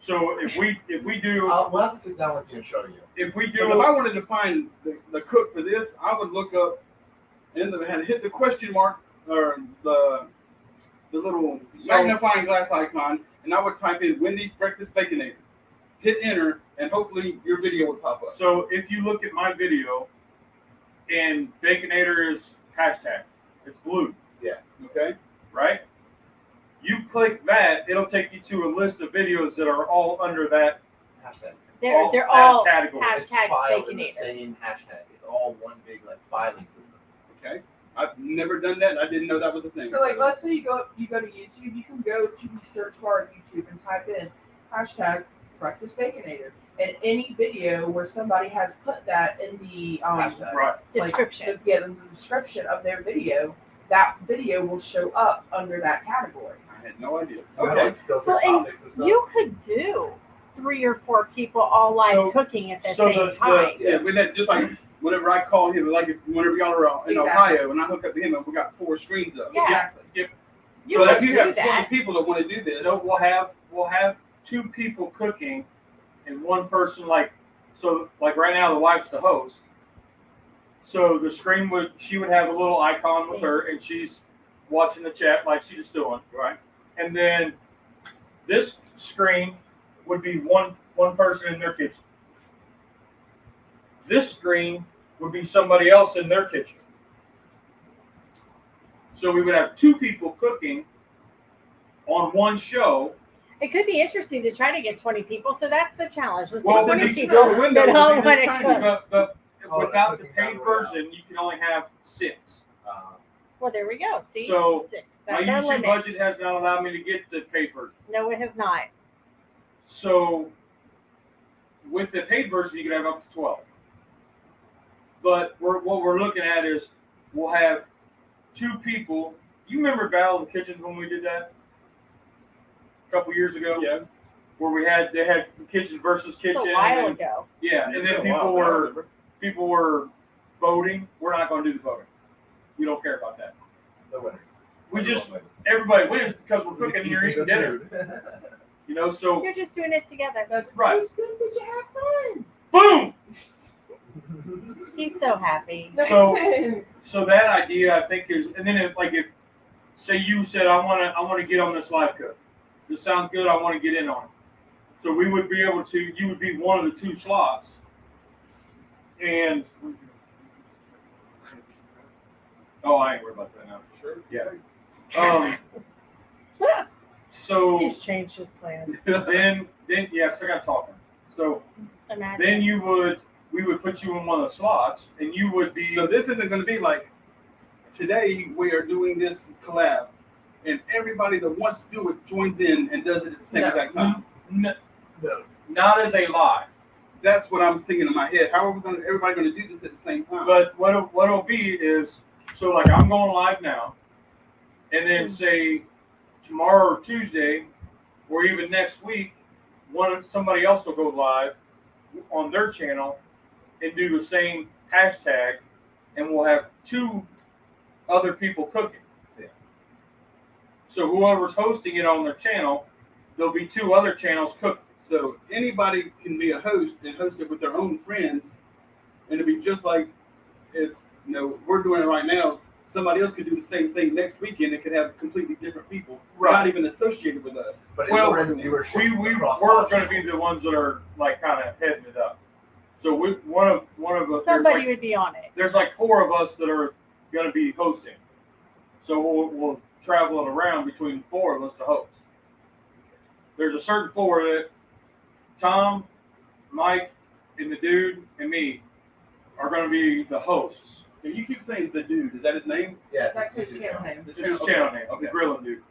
So if we do We'll have to sit down with you and show you. if we Because if do I wanted to find the cook for this, I would look up and hit the question mark or the little magnifying glass icon, and I would type in Wendy's Breakfast Baconator. Hit enter, and hopefully your video would pop up. so if you look at my video, and Baconator is hashtag, it's blue. Okay? Right? You click that, it'll take you to a list of videos that are all under that Hashtag. They're that all category. hashtag It's filed in the Baconator. same hashtag. It's all one big filing system. Okay. I've never done that. I didn't know that was a thing. So like, let's say you go to YouTube, you can go to the search bar of YouTube and type in hashtag breakfast baconator, and any video where somebody has put that in the Right. Description. in the description of their video, that video will show up under that category. I had no idea. You gotta, Okay. like, filter Well, and topics and stuff. you could do 3 or 4 people all live So- cooking at the so same the- time. Yeah, with that, just like whenever I call him, like whenever y'all are in Exactly. Ohio, and I hook up to him, and we got 4 screens up. Yeah. Exactly. You So could if you do have 20 that. people that want to do this, So we'll have 2 people cooking and 1 person like right now the wife's the host. So the screen she would have a little icon with her and she's watching the chat like she's doing. right? And then this screen would be one person in their kitchen. This screen would be somebody else in their kitchen. So we would have 2 people cooking on one show. It could be interesting to try to get 20 people, so that's the challenge. Let's Well, get 20 when you people go to window, that all it'll be want this to tiny. cook. But Oh, without that's the cooking paid battle royale. version, you can only have 6. Well, there we go. See? So, 6. My That's our YouTube limit. budget has not allowed me to get the paid version. No, it has not. So with the paid version, you can have up to 12. But what we're looking at is we'll have 2 people. You remember Battle of the Kitchens when we did that a couple years ago? Yeah. Where they had kitchen versus kitchen. It's a while and then, ago. yeah, and then It's been a while, people were voting. We're not going to do the voting. We don't care about that. No winners. We Everyone just wins. everybody wins because we're cooking and Easy you're eating good dinner. food. You know, so You're just doing it together. Does it Right. taste good? Did you have boom. He's so happy. fun? So that idea I think is, and then if say you said I want to get on this live cook. This sounds good. I want to get in on it. So we would be able to. You would be one of the 2 slots, and I ain't worried about that now. Sure. Yeah. So He's changed his plan. then yeah, so I got talking. So Imagine. then we would put you in one of the slots, and you would be. So this isn't going to be like today. We are doing this collab, and everybody that wants to do it joins in and does it at the same No. exact time. No, No. not as a live. That's what I'm thinking in my head. How are we going? Everybody going to do this at the same time? But what it'll be is, so like I'm going live now, and then say tomorrow or Tuesday, or even next week, somebody else will go live on their channel and do the same hashtag, and we'll have 2 other people cooking. Yeah. So whoever's hosting it on their channel, there'll be 2 other channels cooking. So anybody can be a host and host it with their own friends, and it'd be just like if we're doing it right now. Somebody else could do the same thing next weekend. It could have completely different people, Right. not even associated with us. But Well, it's already viewership. We're across all going to be the channels. ones that are like kind of heading it up. So one of us. Somebody would be on it. There's like 4 of us that are going to be hosting. So we'll travel it around between 4 of us to host. There's a certain 4 that Tom, Mike, and the dude and me are going to be the hosts. And you keep saying the dude. Is that his name? Yeah, That's his it's channel name. This is his channel name, the grilling dude.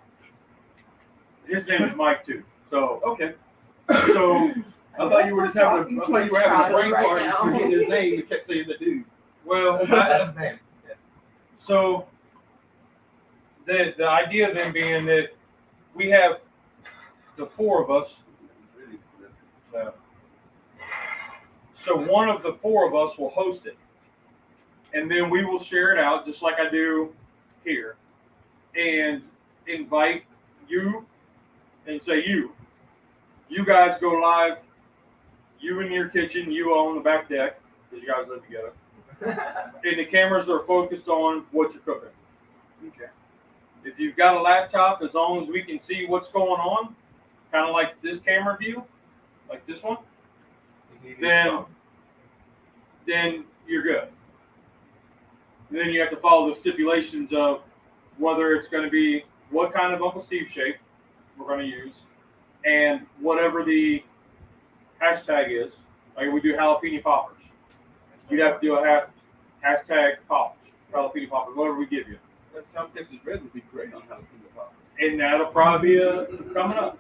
His name is Mike too. So Okay. so I thought you were just having Talking a to a brain child right fart now. and forgetting his name and kept saying the dude. well That's his name. Yeah. so the idea then being that we have the 4 of us. So one of the 4 of us will host it, and then we will share it out just like I do here, and invite you and say you guys go live. You in your kitchen, you on the back deck because you guys live together, and the cameras are focused on what you're cooking. Okay. If you've got a laptop, as long as we can see what's going on, kind of like this camera view, like this one, then you're good. And then you have to follow the stipulations of whether it's going to be what kind of Uncle Steve shake we're going to use, and whatever the hashtag is. Like we do jalapeno poppers, you'd have to do a hashtag poppers. jalapeno poppers, whatever we give you. That South Texas Red would be great on jalapeno poppers. And that'll probably be coming up.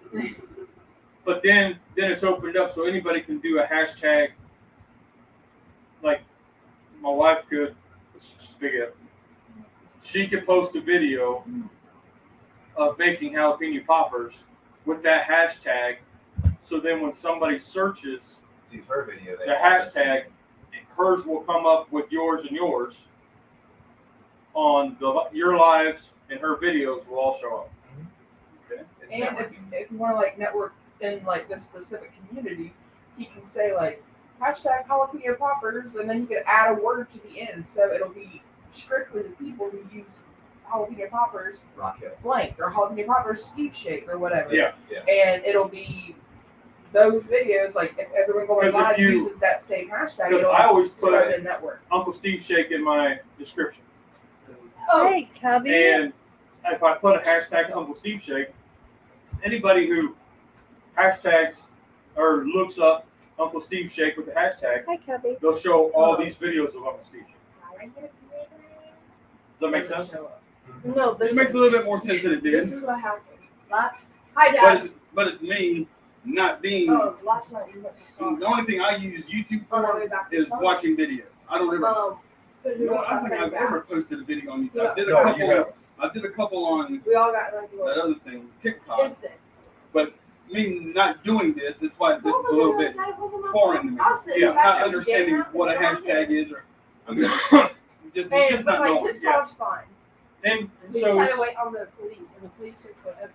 But then it's opened up so anybody can do a hashtag. Like my wife could, it's just big F. She could post a video of making jalapeno poppers with that hashtag. So then when somebody searches Sees her video. the hashtag, hers will come up with yours and yours on your lives, and her videos will all show up. Okay. It's And networking. if you want to like network in like this specific community, he can say like hashtag jalapeno poppers, and then you can add a word to the end, so it'll be strictly the people who use jalapeno poppers Rocket. blank or jalapeno poppers Steve Shake or whatever. Yeah. And it'll be those videos. Like if everyone going 'Cause if live you- uses that same hashtag, Because it'll I always put spread the network. Uncle Steve Shake in my description. Hey, Cubby. And if I put a hashtag Uncle Steve Shake, anybody who hashtags or looks up Uncle Steve Shake with the hashtag, Hi, Cubby. they'll show all these videos of Uncle Steve Shake. Does that make sense? No, It this makes a little bit more sense than it this did. is what happened. Hi, Dad. But it's me not being. Oh, last night we went to The soccer. only thing I use YouTube On our for way back to is soccer. watching videos. I don't ever. But we You know, went I don't think I've back. ever posted a video on YouTube. I did a No, couple. you haven't. I did a couple on We all got like a that little other thing, TikTok. instant. But me not doing this, that's why this is a little bit foreign to me. I'll sit Yeah, back not and understanding jam what a out and hashtag is, or I mean, just Hey, just but not like knowing. his yeah. car's fine. And We so just had to it's, wait on the police, and the police took forever.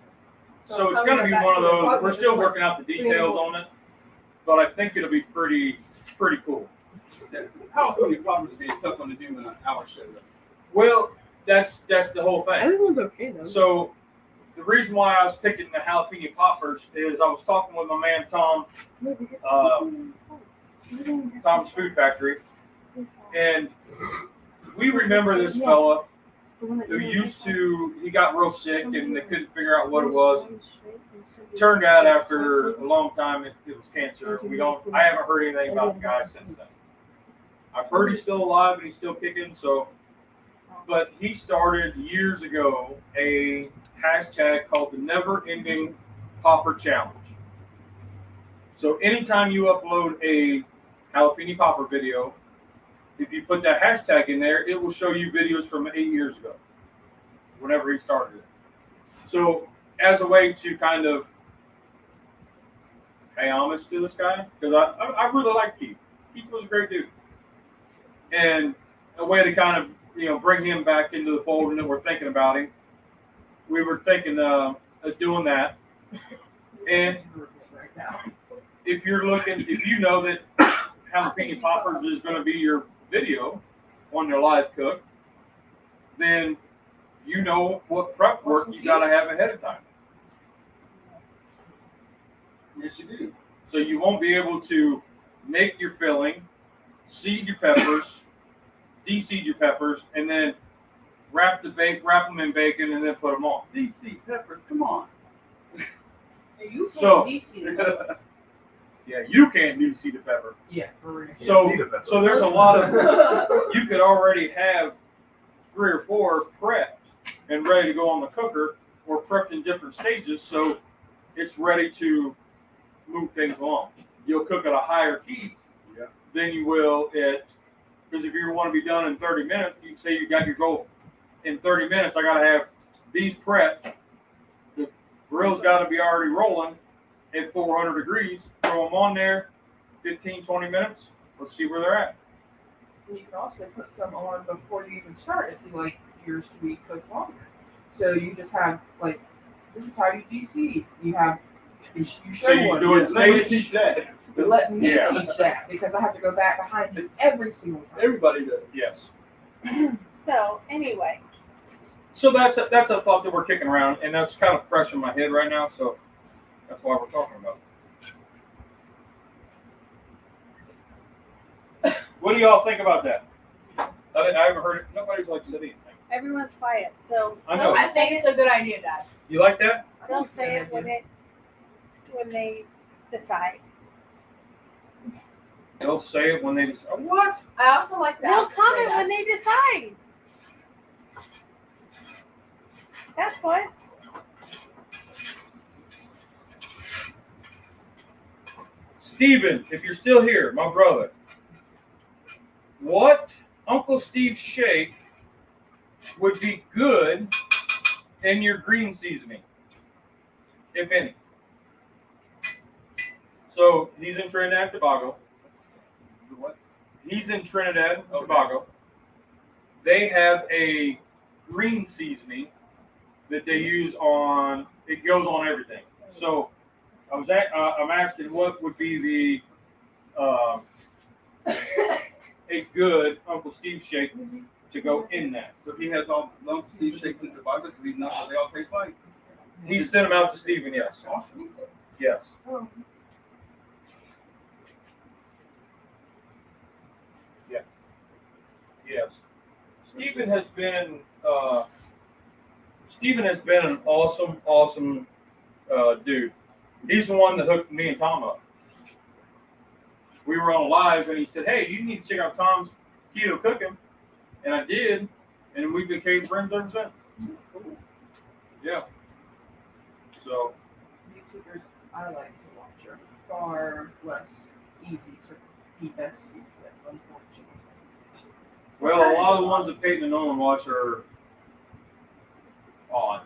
so it's going to be one of those. We're still working out the details on it, but I think it'll be pretty cool. How can you probably be a tough one to do in an hour show? Well, that's the whole thing. Everyone's okay though. So the reason why I was picking the jalapeno poppers is I was talking with my man Tom, Tom's Food Factory, and we remember this fella who used to, he got real sick and they couldn't figure out what it was. Turned out after a long time it was cancer. I haven't heard anything about the guy since then. I've heard he's still alive and he's still kicking, but he started years ago a hashtag called the Never Ending Popper Challenge. So anytime you upload a jalapeno popper video, if you put that hashtag in there, it will show you videos from 8 years ago, whenever he started it. So as a way to kind of pay homage to this guy, because I really like Keith. Keith was a great dude. And a way to kind of, bring him back into the fold and that we're thinking about him. We were thinking of doing that. And if you're looking, if you know that jalapeno poppers is going to be your video on your live cook, then you know what prep work you got to have ahead of time. Yes, you do. So you won't be able to make your filling, seed your peppers, de-seed your peppers, and then wrap them in bacon and then put them on. DC peppers, come on. You So- can't DC. Yeah, you can't de-seed the pepper. Yeah, for real. So there's a lot of, you could already have 3 or 4 prepped and ready to go on the cooker, or prepped in different stages, so it's ready to move things along. You'll cook at a higher heat than you will at, because if you want to be done in 30 minutes, you say you got your goal. In 30 minutes, I got to have these prepped. The grill's got to be already rolling at 400 degrees. Throw them on there, 15, 20 minutes. Let's see where they're at. And you can also put some on before you even start if you like yours to be cooked longer. So you just have like, this is how you de-seed. You have, you show So you one. do it Let me stage. teach that. Let me Yeah. teach that because I have to go back behind you every single time. Everybody does. Yes. So anyway, So that's a thought that we're kicking around, and that's kind of fresh in my head right now. So that's why we're talking about it. What do y'all think about that? I haven't heard it. Nobody's like said anything. everyone's quiet. So I know. I think it's a good idea, Dad. You like that? they'll say it when they decide. They'll say it when they decide. What? I also like that. They'll comment when they decide. That's what. Steven, if you're still here, my brother, what Uncle Steve's shake would be good in your green seasoning, if any? So he's in Trinidad and Tobago. What? He's in Trinidad and Tobago. They have a green seasoning that they use on. It goes on everything. So I'm asking what would be the a good Uncle Steve shake to go in that. So he has all Uncle Steve shakes in Tobago, so he knows what they all taste like. He sent them out to Steven, yes. Awesome. Yes. Oh. Yes. Steven has been an awesome dude. He's the one that hooked me and Tom up. We were on live and he said, "Hey, you need to check out Tom's Keto Cooking," and I did, and we became friends ever since. Yeah. So YouTubers I like to watch are far less easy to be besties with, unfortunately. well, a lot of the ones that Peyton and Nolan watch are odd.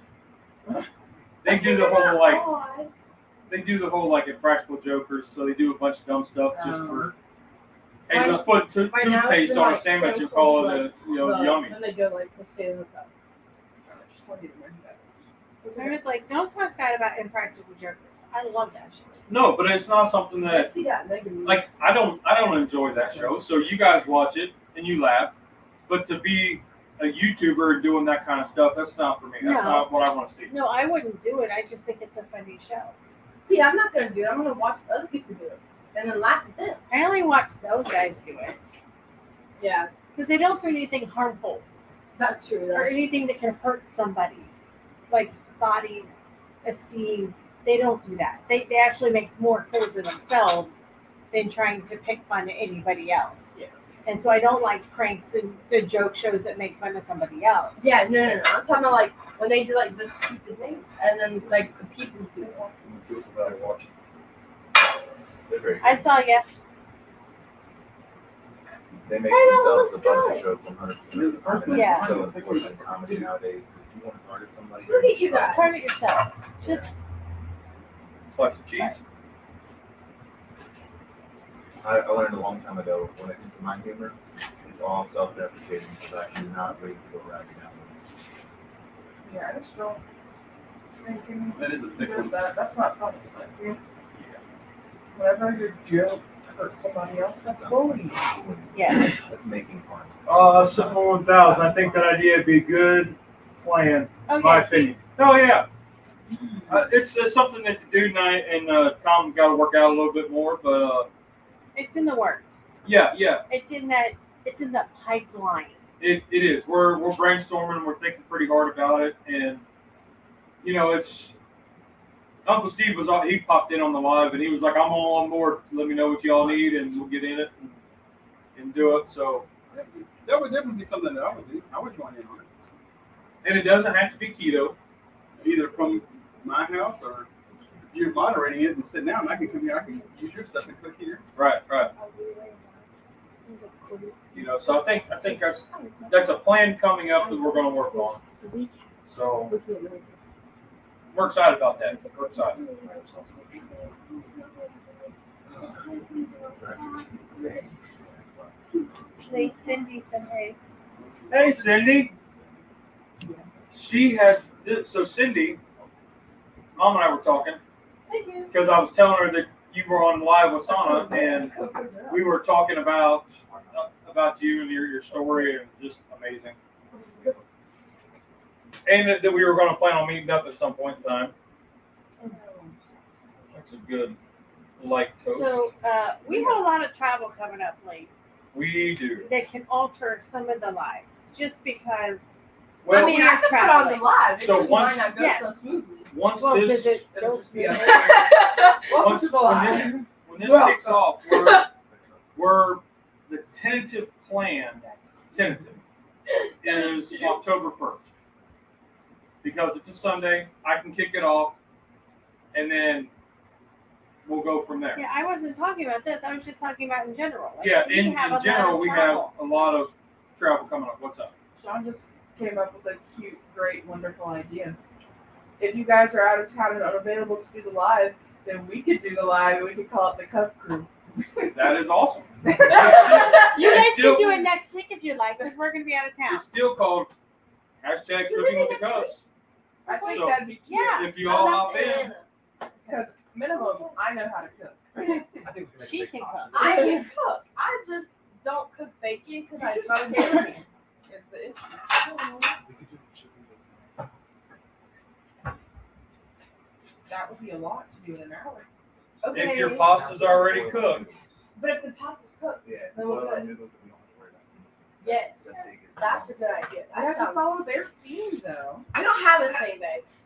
They do the whole like Impractical Jokers, so they do a bunch of dumb stuff just for. Hey, let's put Right now, it's toothpaste been, on a like, sandwich so and call cool, it yummy. And they go like, let's stay on the top. I just wanted to learn that. I was like, don't talk bad about Impractical Jokers. I love that show. No, but it's not something I that see that Megan. like I don't enjoy that show. So you guys watch it and you laugh, but to be a YouTuber doing that kind of stuff, that's not for me. That's No. not what I want to see. No, I wouldn't do it. I just think it's a funny show. See, I'm not gonna do it. I'm gonna watch other people do it and then laugh at them. I only watch those guys do it Yeah, because they don't do anything harmful that's true. or That's true. anything that can hurt somebody's like body esteem. They don't do that. They actually make more fools of themselves than trying to pick fun at anybody else. Yeah. And so I don't like pranks and the joke shows that make fun of somebody else. Yeah, no. I'm talking about like when they do like the stupid things and then like the people do it. They're very I saw ya. They make Hey, that themselves looks a bunch good. of jokes 100% of the time. And Yeah. that's so important in comedy nowadays. If you want to target somebody, Look at you guys. Target yourself. Just Slice of cheese. I learned a long time ago when it comes to my humor, it's all self-deprecating because I cannot wait to go ragging out. Yeah, I just don't think any- That is a thick there's one. that. That's not funny. Like, whenever your joke hurts somebody else, that's bullying. yes. That's making fun. Simple 1000. I think that idea would be a good plan, Oh in my yeah. opinion. Oh yeah. It's something that the dude and I and Tom got to work out a little bit more, but It's in the works. yeah, It's in the pipeline. it is. We're brainstorming and we're thinking pretty hard about it, and it's Uncle Steve he popped in on the live and he was like, "I'm all on board. Let me know what y'all need and we'll get in it and do it." So, That would definitely be something that I would do. I would join in on it. and it doesn't have to be keto. Either from my house or if you're moderating it and sit down, I can come here. I can use your stuff and cook here. Right. So I think that's a plan coming up that we're going to work on. So we're excited about that. We're excited. Say Cindy said, hey. Hey, Cindy. She has so Cindy, Mom and I were talking Thank you. because I was telling her that you were on live with Sana and we were talking about you and your story and just amazing. And that we were going to plan on meeting up at some point in time. That's a good light coach. So we have a lot of travel coming up late We do. that can alter some of the lives just because. Well, I mean, I could put on the live. It So just once- might not go Yes. so smoothly. once Well, this does it It'll go just be a- smoothly? Welcome once, to the live. when this kicks off, we're the tentative plan is October 1st. because it's a Sunday. I can kick it off, and then we'll go from there. Yeah, I wasn't talking about this. I was just talking about in general. Like, Yeah, we in have a lot general, of we have travel. a lot of travel coming up. What's up? Sean just came up with a cute, great, wonderful idea. If you guys are out of town and unavailable to do the live, then we could do the live and we could call it the Cup Crew. That is awesome. You guys still- can do it next week if you'd like, because we're going to be out of town. It's still called hashtag You Cooking did with it the next Cubs. I think So- that'd be cute. Yeah. If you all hop in, Atlanta. Because minimum, I know how to cook. I think we can make She big can pasta. cook. I can cook. I just don't cook bacon You because I just love scared it. me. Is the issue. We could do the chicken bacon. That would be a lot to do in an hour. Okay. if your pasta's already cooked, But if the pasta's cooked, Yeah, Then we'll boil our put- noodles and we don't have to worry about yes, the biggest that's a ones. good idea. You That have to sounds. follow their theme, though. We don't have a thing, babes.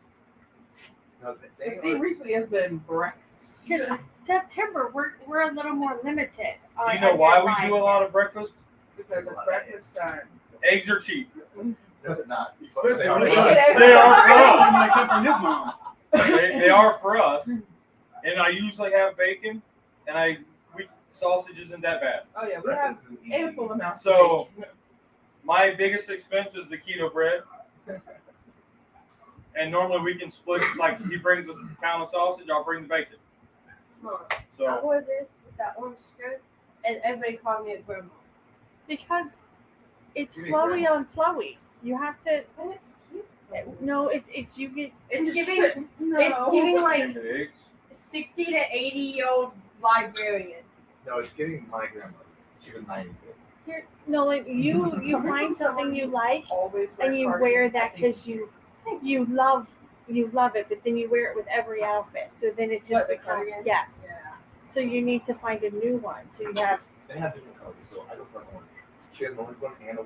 No, The they theme are, recently has been breakfast. Because September, we're a little more limited. do you know why we do a lot of breakfast? Because it's breakfast time. Eggs are cheap. no, they're not. Especially They are when Make not. it They extra are for crazy. us. When they come from his mom. They are for us. And I usually have bacon, and sausage isn't that bad. Oh yeah, we have Breakfast is easy. ample amounts So- of bacon. My biggest expense is the keto bread. And normally we can split, like he brings us a pound of sausage, I'll bring the bacon. Mom, I So wore this with that orange skirt, and everybody called me a grandma. Because it's You mean flowy on flowy. You have to. And it's cute. No, it's you get. It's Just giving. fit- no. It's giving like eggs. 60 to 80-year-old librarian. No, it's getting my grandmother. She was 96. Here, no, like you find something you like Always and you wears wear cardigans, that I think. because you love it, but then you wear it with every outfit. So then it just What, the becomes cardigan? yes. Yeah. So you need to find a new one. So you have They have different colors, so I go for an orange. She has an orange one and a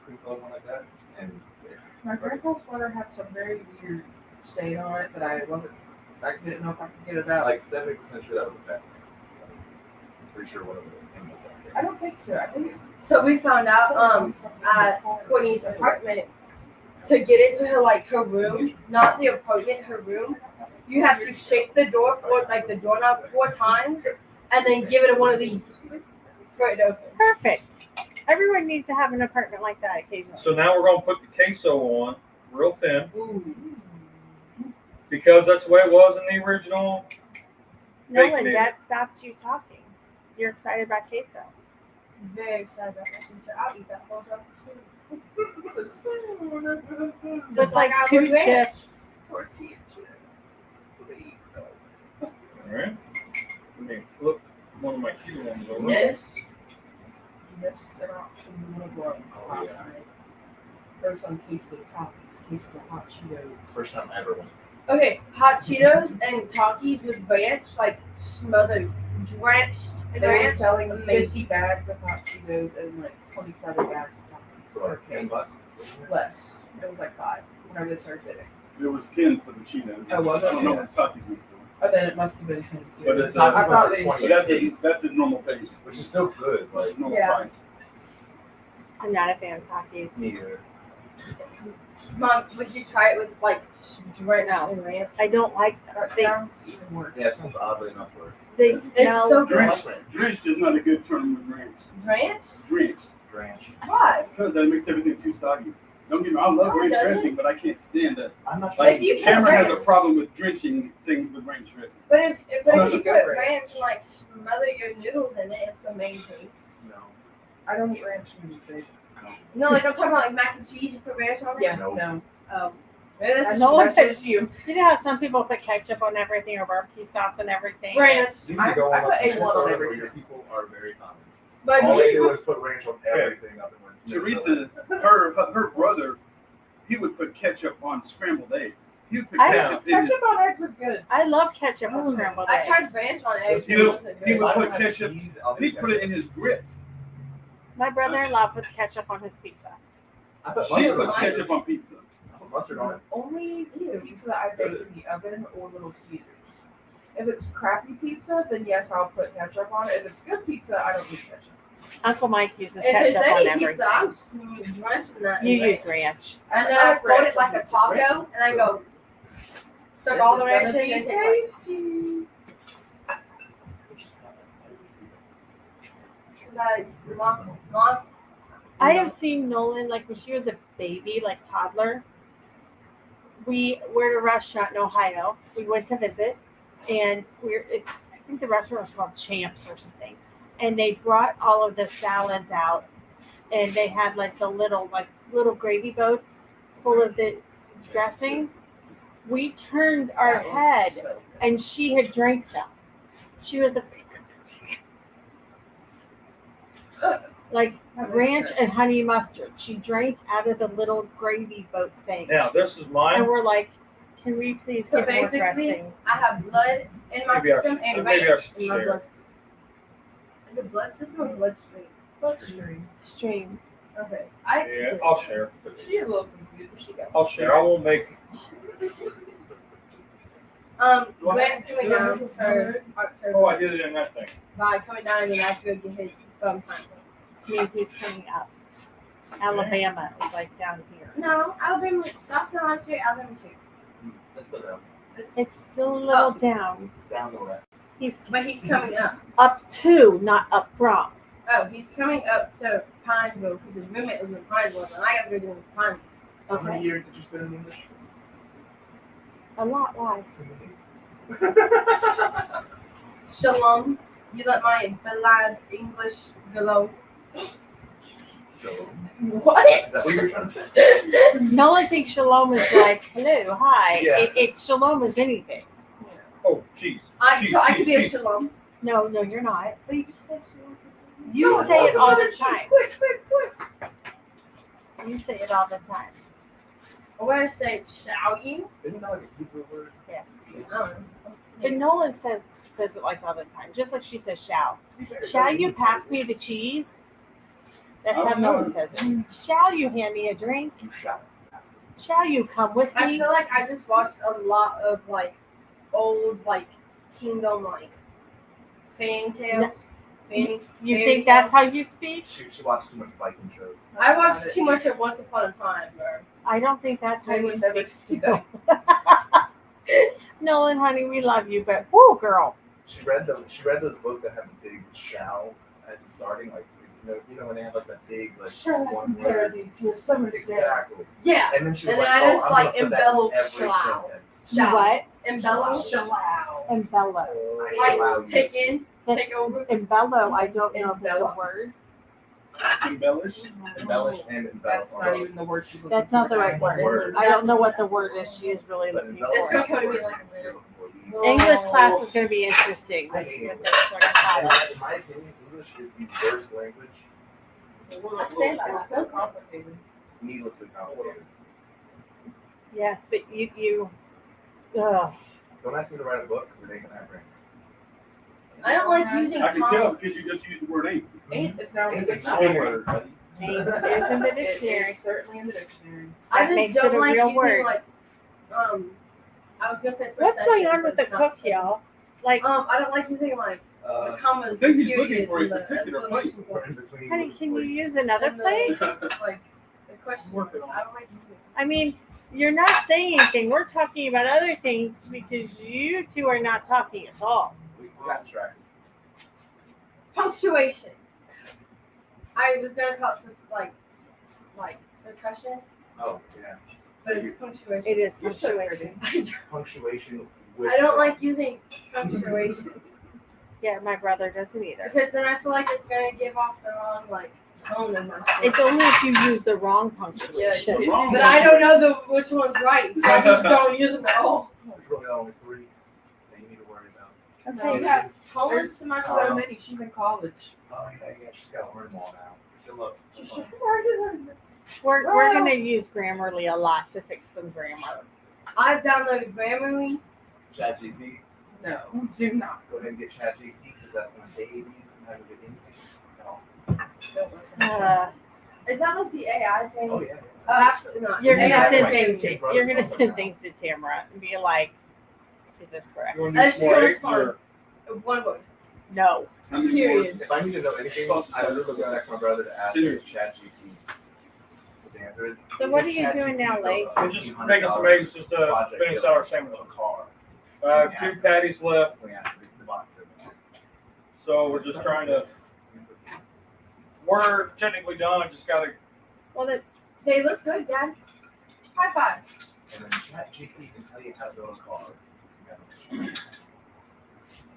cream colored one like that. And My grandpa's sweater had some very weird stain on it that I didn't know if I could get it out. like 70% sure that was the best thing. I'm pretty sure one of the things was best thing. I don't think so. I think it So we found out at Courtney's apartment, to get into her room, not the apartment, her room, you have to shake the door the doorknob 4 times and then give it one of these for it to open. perfect. Everyone needs to have an apartment like that occasionally. So now we're gonna put the queso on real thin because that's the way it was in the original. Nolan, Baconator. that stopped you talking. You're excited about queso. Very excited about that. So I'll eat that whole drop of spoon. with a spoon, with a spoon. With Just like like I 2 would ranch. chips. Tortilla chip. Please, though. All right. Let me flip one of my keto ones over. Yes. Missed an option in one of our Oh, last yeah. night. There's some queso Takis, queso hot Cheetos. First time I ever went. Okay, hot Cheetos and Takis with ranch, like smothered, drenched in They were ranch. selling Amazing. 50 bags of hot Cheetos and like 27 bags of Takis. So per like 10 case. bucks. Less. It was like 5 whenever they started bidding. It was 10 for the Cheetos. Oh, was it? I don't know what Takis was doing. Oh, then it must have been 10 too. But it's not I thought they. But that's a normal pace. Which is still good. That's Like, a normal Yeah. price. I'm not a fan of Takis. neither. Mom, would you try it with like drenched No. in ranch? I don't like them. That They, sounds even worse. Yeah, it sounds oddly enough worse. they smell. so good. Drenched. Drenched is not a good term with ranch. Ranch? Drenched. Drenched. Why? Because that makes everything too soggy. Don't get me wrong, I love No, it ranch doesn't. dressing, but I can't stand that. I'm not If trying you to put Cameron has a ranch- problem with drenching things with ranch dressing. But if you Good put ranch. ranch and like smother your noodles in it, it's amazing. No. I don't eat ranch noodles, babe. No, like I'm talking about like mac and cheese. You put ranch on it. Yeah, No. no. Maybe that's I just know That's what just you. You know how some people put ketchup on everything or barbecue sauce on everything? ranch. You need to go I on put up to A1 on Minnesota where everything. your people are very common. But All they you do is put ranch on everything up in Minnesota. Teresa, her brother, he would put ketchup on scrambled eggs. He would put I ketchup in his, Ketchup on eggs is good. I love ketchup on scrambled I eggs. tried ranch on eggs. He and it would- wasn't he good. would I don't put have ketchup- cheese, I'll do he put it in his grits. My brother-in-law puts ketchup on his pizza. I put She mustard puts on it. ketchup on pizza. I put mustard on it. Only pizza that I bake in the oven or Little Caesars. If it's crappy pizza, then yes, I'll put ketchup on it. If it's good pizza, I don't need ketchup. Uncle Mike uses If it's ketchup on any pizza, I'm everything. drenching that. You in use ranch. And then I fold it like a taco, and I go suck all the ranch in and take it. tasty. Is that mom? I have seen Nolan, like when she was a baby, like toddler. We're at a restaurant in Ohio. We went to visit, and I think the restaurant was called Champs or something. And they brought all of the salads out, and they had like the little gravy boats full of the dressing. We turned our That looks head, so good. and she had drank them. She was like That makes ranch and sense. honey mustard. She drank out of the little gravy boat thing. Now this is mine. And we're like, can we please So get more basically, dressing? I have blood in my Maybe I system should- and maybe I ranch should in my share. blood system. Is it blood system or bloodstream? Bloodstream. Stream. Okay. Yeah, I'll share. She a little confused, but she got. I'll share. I won't make. Grant's coming down for October. Oh, I did it in that thing. By coming down, and then I have to go get his thumb time. I mean, he's coming up. Alabama is like down here. No, Alabama, South Carolina too, Alabama too. That's the down. It's still a little down. Down the way. But he's coming Up to, not up from. Oh, he's coming up to Pineville because his roommate lives in Pineville, and I gotta go to Pineville. How many Okay. years did you spend in English? A lot. Why? Shalom. You let my ballad English below. What? Is that what you were trying to say? No one thinks shalom is like hello, hi. Yeah. It's shalom is anything. Oh, jeez. So I could be a Jeez. shalom. No, you're not. But you just said shalom. You No, say it all the directions. time. Quick, quick, quick. You say it all the time. I want to say, shall you? Isn't that like a Hebrew word? Yes. I don't know. But Nolan says it like all the time, just like she says shall. Shall you pass me the cheese? That's how Nolan says it. Shall you hand me a drink? You shout. Shall you come with I me? feel like I just watched a lot of like old like kingdom like fan tales. You think that's how you speak? She watched too much Viking shows. I watched too much of Once Upon a Time, bro. I don't think that's how Maybe you we never speak see still. Nolan, honey, we love you, but whoo, girl. She read those books that have a big shall at the starting, like you know when they have like that big like one word. Parody to a summer stand. Exactly. Yeah. And then she was And like, then I oh, just, I'm like, gonna put that in embellish every shall. sentence. You what? Embellow. Shallow. Embello. I shall Like take use. in, That's, take over. embello, I don't know if it's a Embello. word. Embellish. Embellish and embellish. That's not even the word she's looking That's not the for. right word. Word. I don't know what the word is she is really But looking embellish It's for. not gonna be like a word. English class is going to be interesting. I hate with it. this sort of In college. my opinion, English is the worst language. I stand by It's that. so complicated. Needlessly complicated. Yes, but you ugh. Don't ask me to write a book because it ain't gonna happen. I don't like using I can tell commas. because you just used the word ain't. Ain't is now in Ain't the is not a dictionary. word, buddy. Ain't is in the It dictionary. is certainly in the dictionary. I That just makes don't it a like real using word. like I was gonna say What's going procession, on but with the it's not cook, procession. y'all? Like, I don't like using like the commas, I think the he's looking periods, for a and the particular exclamation We're point. in between honey, can you points. use another And the- plate? Like the question marks. I don't like using it. I mean, you're not saying anything. We're talking about other things because you two are not talking at all. We got distracted. Punctuation. I was gonna call it just like percussion, Oh, yeah. but it's punctuation. It is You're so punctuation. Punctuation with I don't like commas. using punctuation Yeah, my brother doesn't either. because then I feel like it's gonna give off the wrong like tone in my It's shit. only if you use the wrong punctuation. Yeah, Wrong. But I don't know which one's right, so I just don't use them at all. There's really only three that you need to worry about. No, Okay. yeah, Homeless to there's myself. so many. She's in college. Oh, yeah, she's got to learn them all now. She'll look. She's already learned it. We're gonna use Grammarly a lot to fix some grammar. I've downloaded Grammarly. ChatGPT. No, do not. Go ahead and get ChatGPT because that's going to save you from having to get English. No. Don't listen to her. Is that like the AI thing? Oh, yeah. Oh, absolutely not. You're AI gonna send is things. crazy. You're gonna send things to Tamara and be like, "Is this correct?" You want I to just do feel more it's eggs or One word. No. How many more? Serious. If I need to know anything, I literally go back to my brother to ask Serious. ChatGPT. The answer is. So what are you doing now, Lake? We're just making some eggs just to finish out our sandwich. Two patties left, so we're just trying to. We're technically done. I just gotta. Well, that They look good, Dad. High five. And then ChatGPT can tell you how to build a car.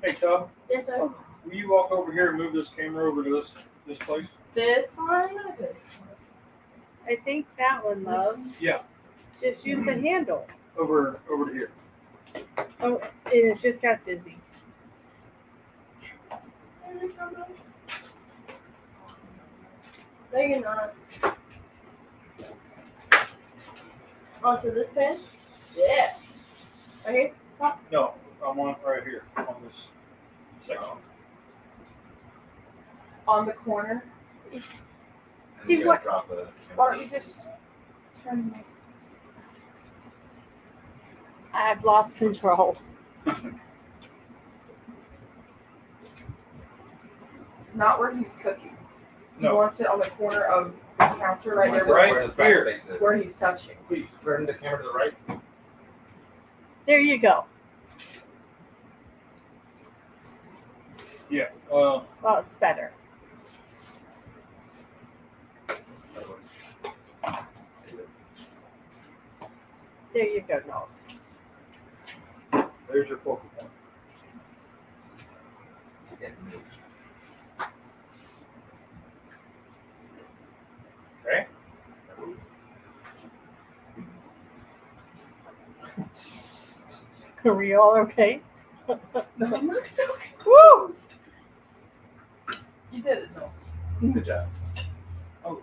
Hey, Tub, Yes, sir. will you walk over here and move this camera over to this place? This one. Good. I think that one, love. Yeah, Just use the handle. over to here. Oh, and it's just got dizzy. No, you're not. Onto this pan? Yeah. Right here? No, I'm on right here on this section. On the corner. And See you what- gotta drop the. Why don't you just turn? I've lost control. Not where he's cooking. He No. wants it on the corner of the counter right there Right Where the here. back space is. where he's touching. Please. Turn the camera to the right. There you go. Yeah. Well, it's better. There you go, Knowles. There's your focal point. Okay. Are we all okay? That looks so close. You did it, Nels. Good job. Oh.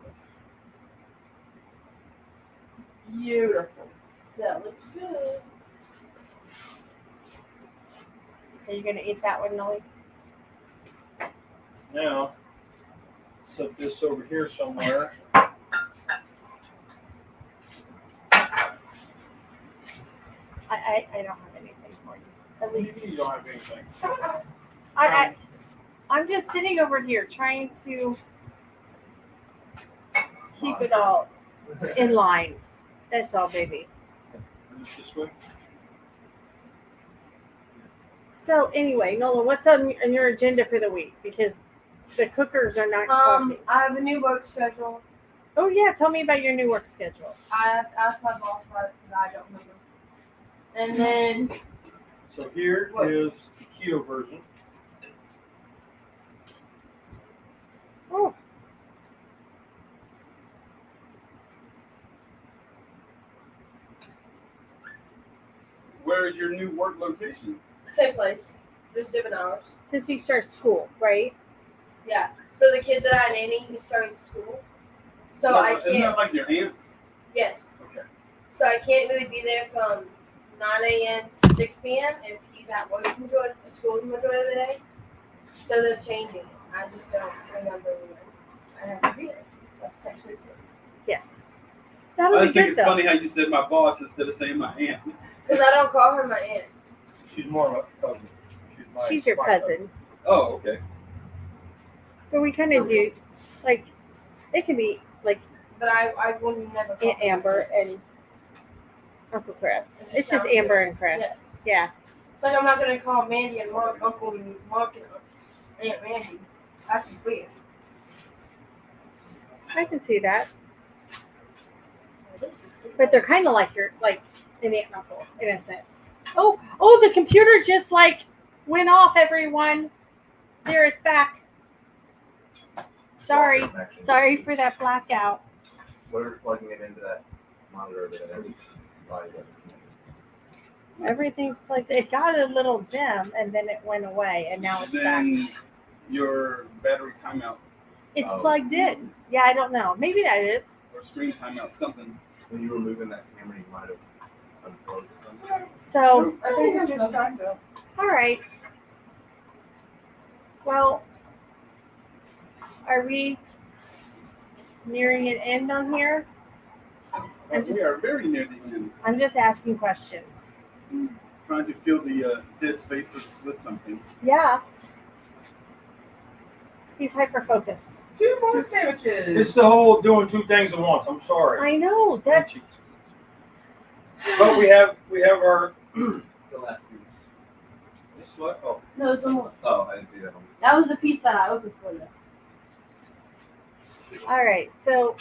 Beautiful. That looks good. Are you gonna eat that one, Nelly? Now, set this over here somewhere. I don't have anything for you. At least You don't have anything. I'm just sitting over here trying to keep it all in line. That's all, baby. Just this way. So anyway, Nola, what's on your agenda for the week? Because the cookers are not talking. I have a new work schedule. Oh yeah, tell me about your new work schedule. I have to ask my boss for it because I don't remember. And then So here What? is the keto version. Oh, Where is your new work location? same place, just different hours. because he starts school, right? Yeah. So the kid that I nanny, he's starting school. So I Isn't can't. that like your aunt? Yes. Okay. So I can't really be there from 9 a.m. to 6 p.m. if he's at work majority, school the majority of the day. So they're changing it. I just don't remember when I have to be there. I'll text her too. Yes. I That'll be just think good it's though. funny how you said my boss instead of saying my aunt. Because I don't call her my aunt. She's more of a cousin. She's your my cousin. Oh, okay. But we kind of do, like, it can be like But I will never call Aunt her my Amber aunt. and Uncle Chris. It just It's just sounds Amber good. and Chris. Yes. Yeah. It's like I'm not going to call Mandy and Mark, Uncle and Mark and Aunt Mandy. That's just weird. I can see that. This is But they're kind of like your, like an aunt and uncle in a sense. Oh, the computer just like went off, everyone. There, it's back. Sorry for that blackout. Whatever's plugging it into that monitor over there. Probably what it's doing. Everything's plugged. It got a little dim and then it went away and now it's back. Then your battery timeout It's Oh. plugged in. Yeah, I don't know. Maybe that is. or screen timeout, something. When you were moving that camera, you might have unplugged something. So, I think you're just trying to. all right. Well, are we nearing an end on here? I'm just- We are very near the end. I'm just asking questions. Trying to fill the dead space with something. Yeah. He's hyper focused. 2 more sandwiches. It's the whole doing two things at once. I'm sorry. I know that's. But we have our. The last piece. It's what? Oh, No, there's one more. Oh, I didn't see that one. That was the piece that I opened for you. All right, so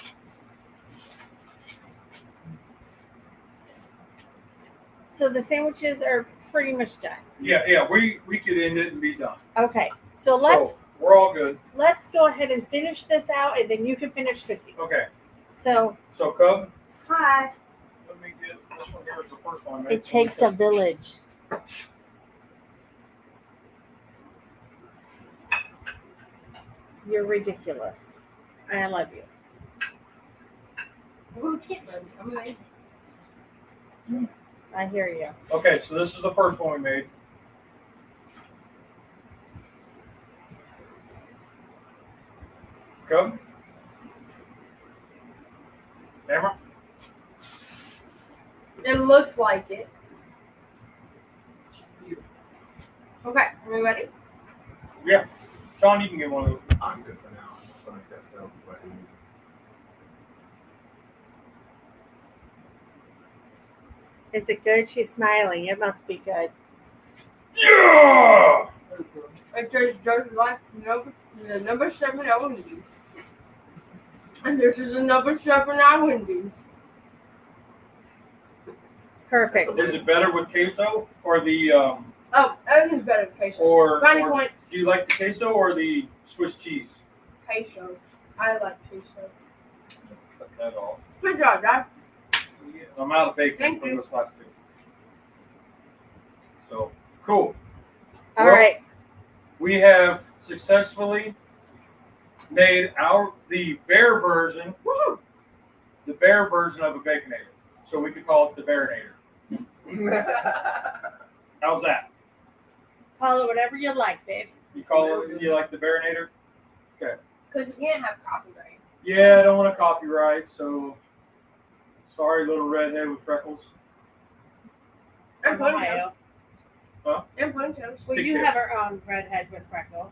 the sandwiches are pretty much done. yeah. We could end it and be done. Okay, so let's We're all good. go ahead and finish this out, and then you can finish cooking. Okay. So So Cub, Hi. let me get this one here. Is the first one. I made. it takes a village. You're ridiculous. I love you. Who can't love me? I'm amazing. I hear you. Okay, so this is the first one we made. Cub. Camera. It looks like it. Okay, are we ready? Yeah. Sean, you can get one of those. I'm good for now. Somebody's got to settle before I do. Is it good? She's smiling. It must be good. Yeah. If there's like the number 7 I wouldn't do. And this is a number 7 I wouldn't do. Perfect. Is it better with queso or the Oh, everything's better with queso. or Brownie points. do you like the queso or the Swiss cheese? Queso. I like queso. Cut that off. Good job, Dad. I'm out of bacon Thank for you. this last two. So cool. All Well, right. We have successfully made the bear version. Woo! The bear version of a Baconator. So we could call it the Bearinator. How's that? Call it whatever you like, babe. You call it? You like the Bearinator? Okay. Because you can't have copyright. Yeah, I don't want to copyright, so sorry, little redhead with freckles. And From ponytails. Ohio. Huh? And ponytails. We Big do bear. have our own redhead with freckles.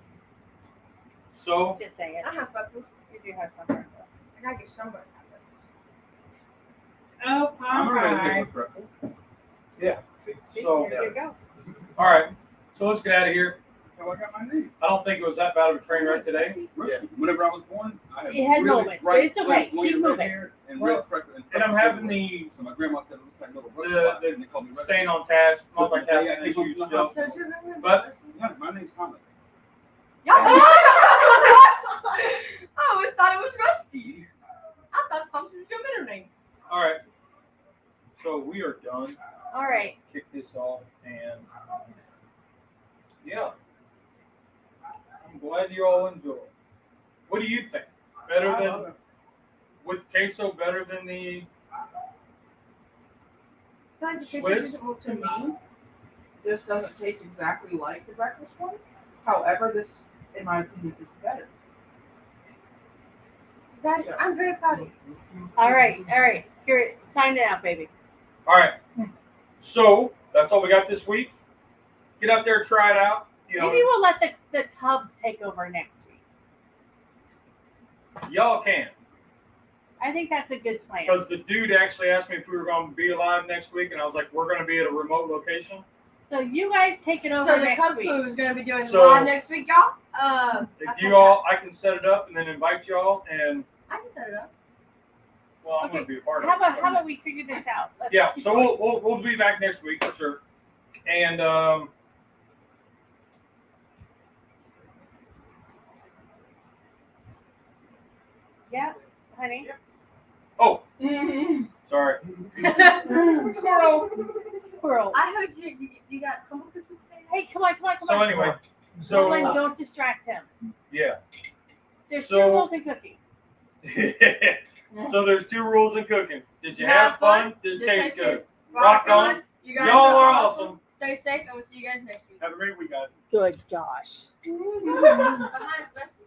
So Just saying. I have freckles. We do have some freckles. I gotta get somebody to have freckles. Oh, I'm a redhead Popeye. with freckles. Yeah. See? So There you go. all right. So let's get out of here. That's how I got my name. I don't think it was that bad of a train wreck today. Yeah. Whenever I was born, I had It had really moments, but bright, it's okay. flamboyant Keep red moving. hair and Well, red freckles. And I'm having the So my grandma said it looks like little rust the- spots, the and they call me rust staying spots. on task, So today I multitasking came issues home from the still. So is your name But- Leslie? Yeah, my name's Thomas. Y'all. I always thought it was Rusty. I thought Thompson was your middle name. All right. So we are done. All right. Kick this off and yeah. I'm glad you all enjoyed. What do you think? Better I love than it. with queso? Better than the Swiss, to me, this doesn't taste exactly like the breakfast one. However, this, in my opinion, is better. Guys, I'm very proud of you. All right. All right. Here, sign it out, baby. all right. So that's all we got this week. Get out there, try it out. You Maybe know, we'll let the Cubs take over next week. y'all can. I think that's a good plan. Because the dude actually asked me if we were going to be alive next week, and I was like, we're going to be at a remote location. So you guys take it over So the next Cub week. Crew is gonna be doing So- live next week, y'all. If you all, I can set it up and then invite y'all, and I can set it up. well, I'm Okay, going to be a part of How it. about we figure this out? Let's Yeah, keep so going. we'll be back next week for sure. And Yeah, honey. oh, Mm-hmm. sorry. Squirrel. Squirrel. I heard you got humble cookies today. Hey, come on. So on. anyway, Nolan, so don't distract him. yeah. There's So- two rules in cooking. So there's 2 rules in cooking. Did you Have have fun? fun? Did it Did it taste taste good? good? Rock on. You guys Y'all are are awesome. awesome. Stay safe, and we'll see you guys next week. Have a great week, guys. Good gosh. Behind Leslie.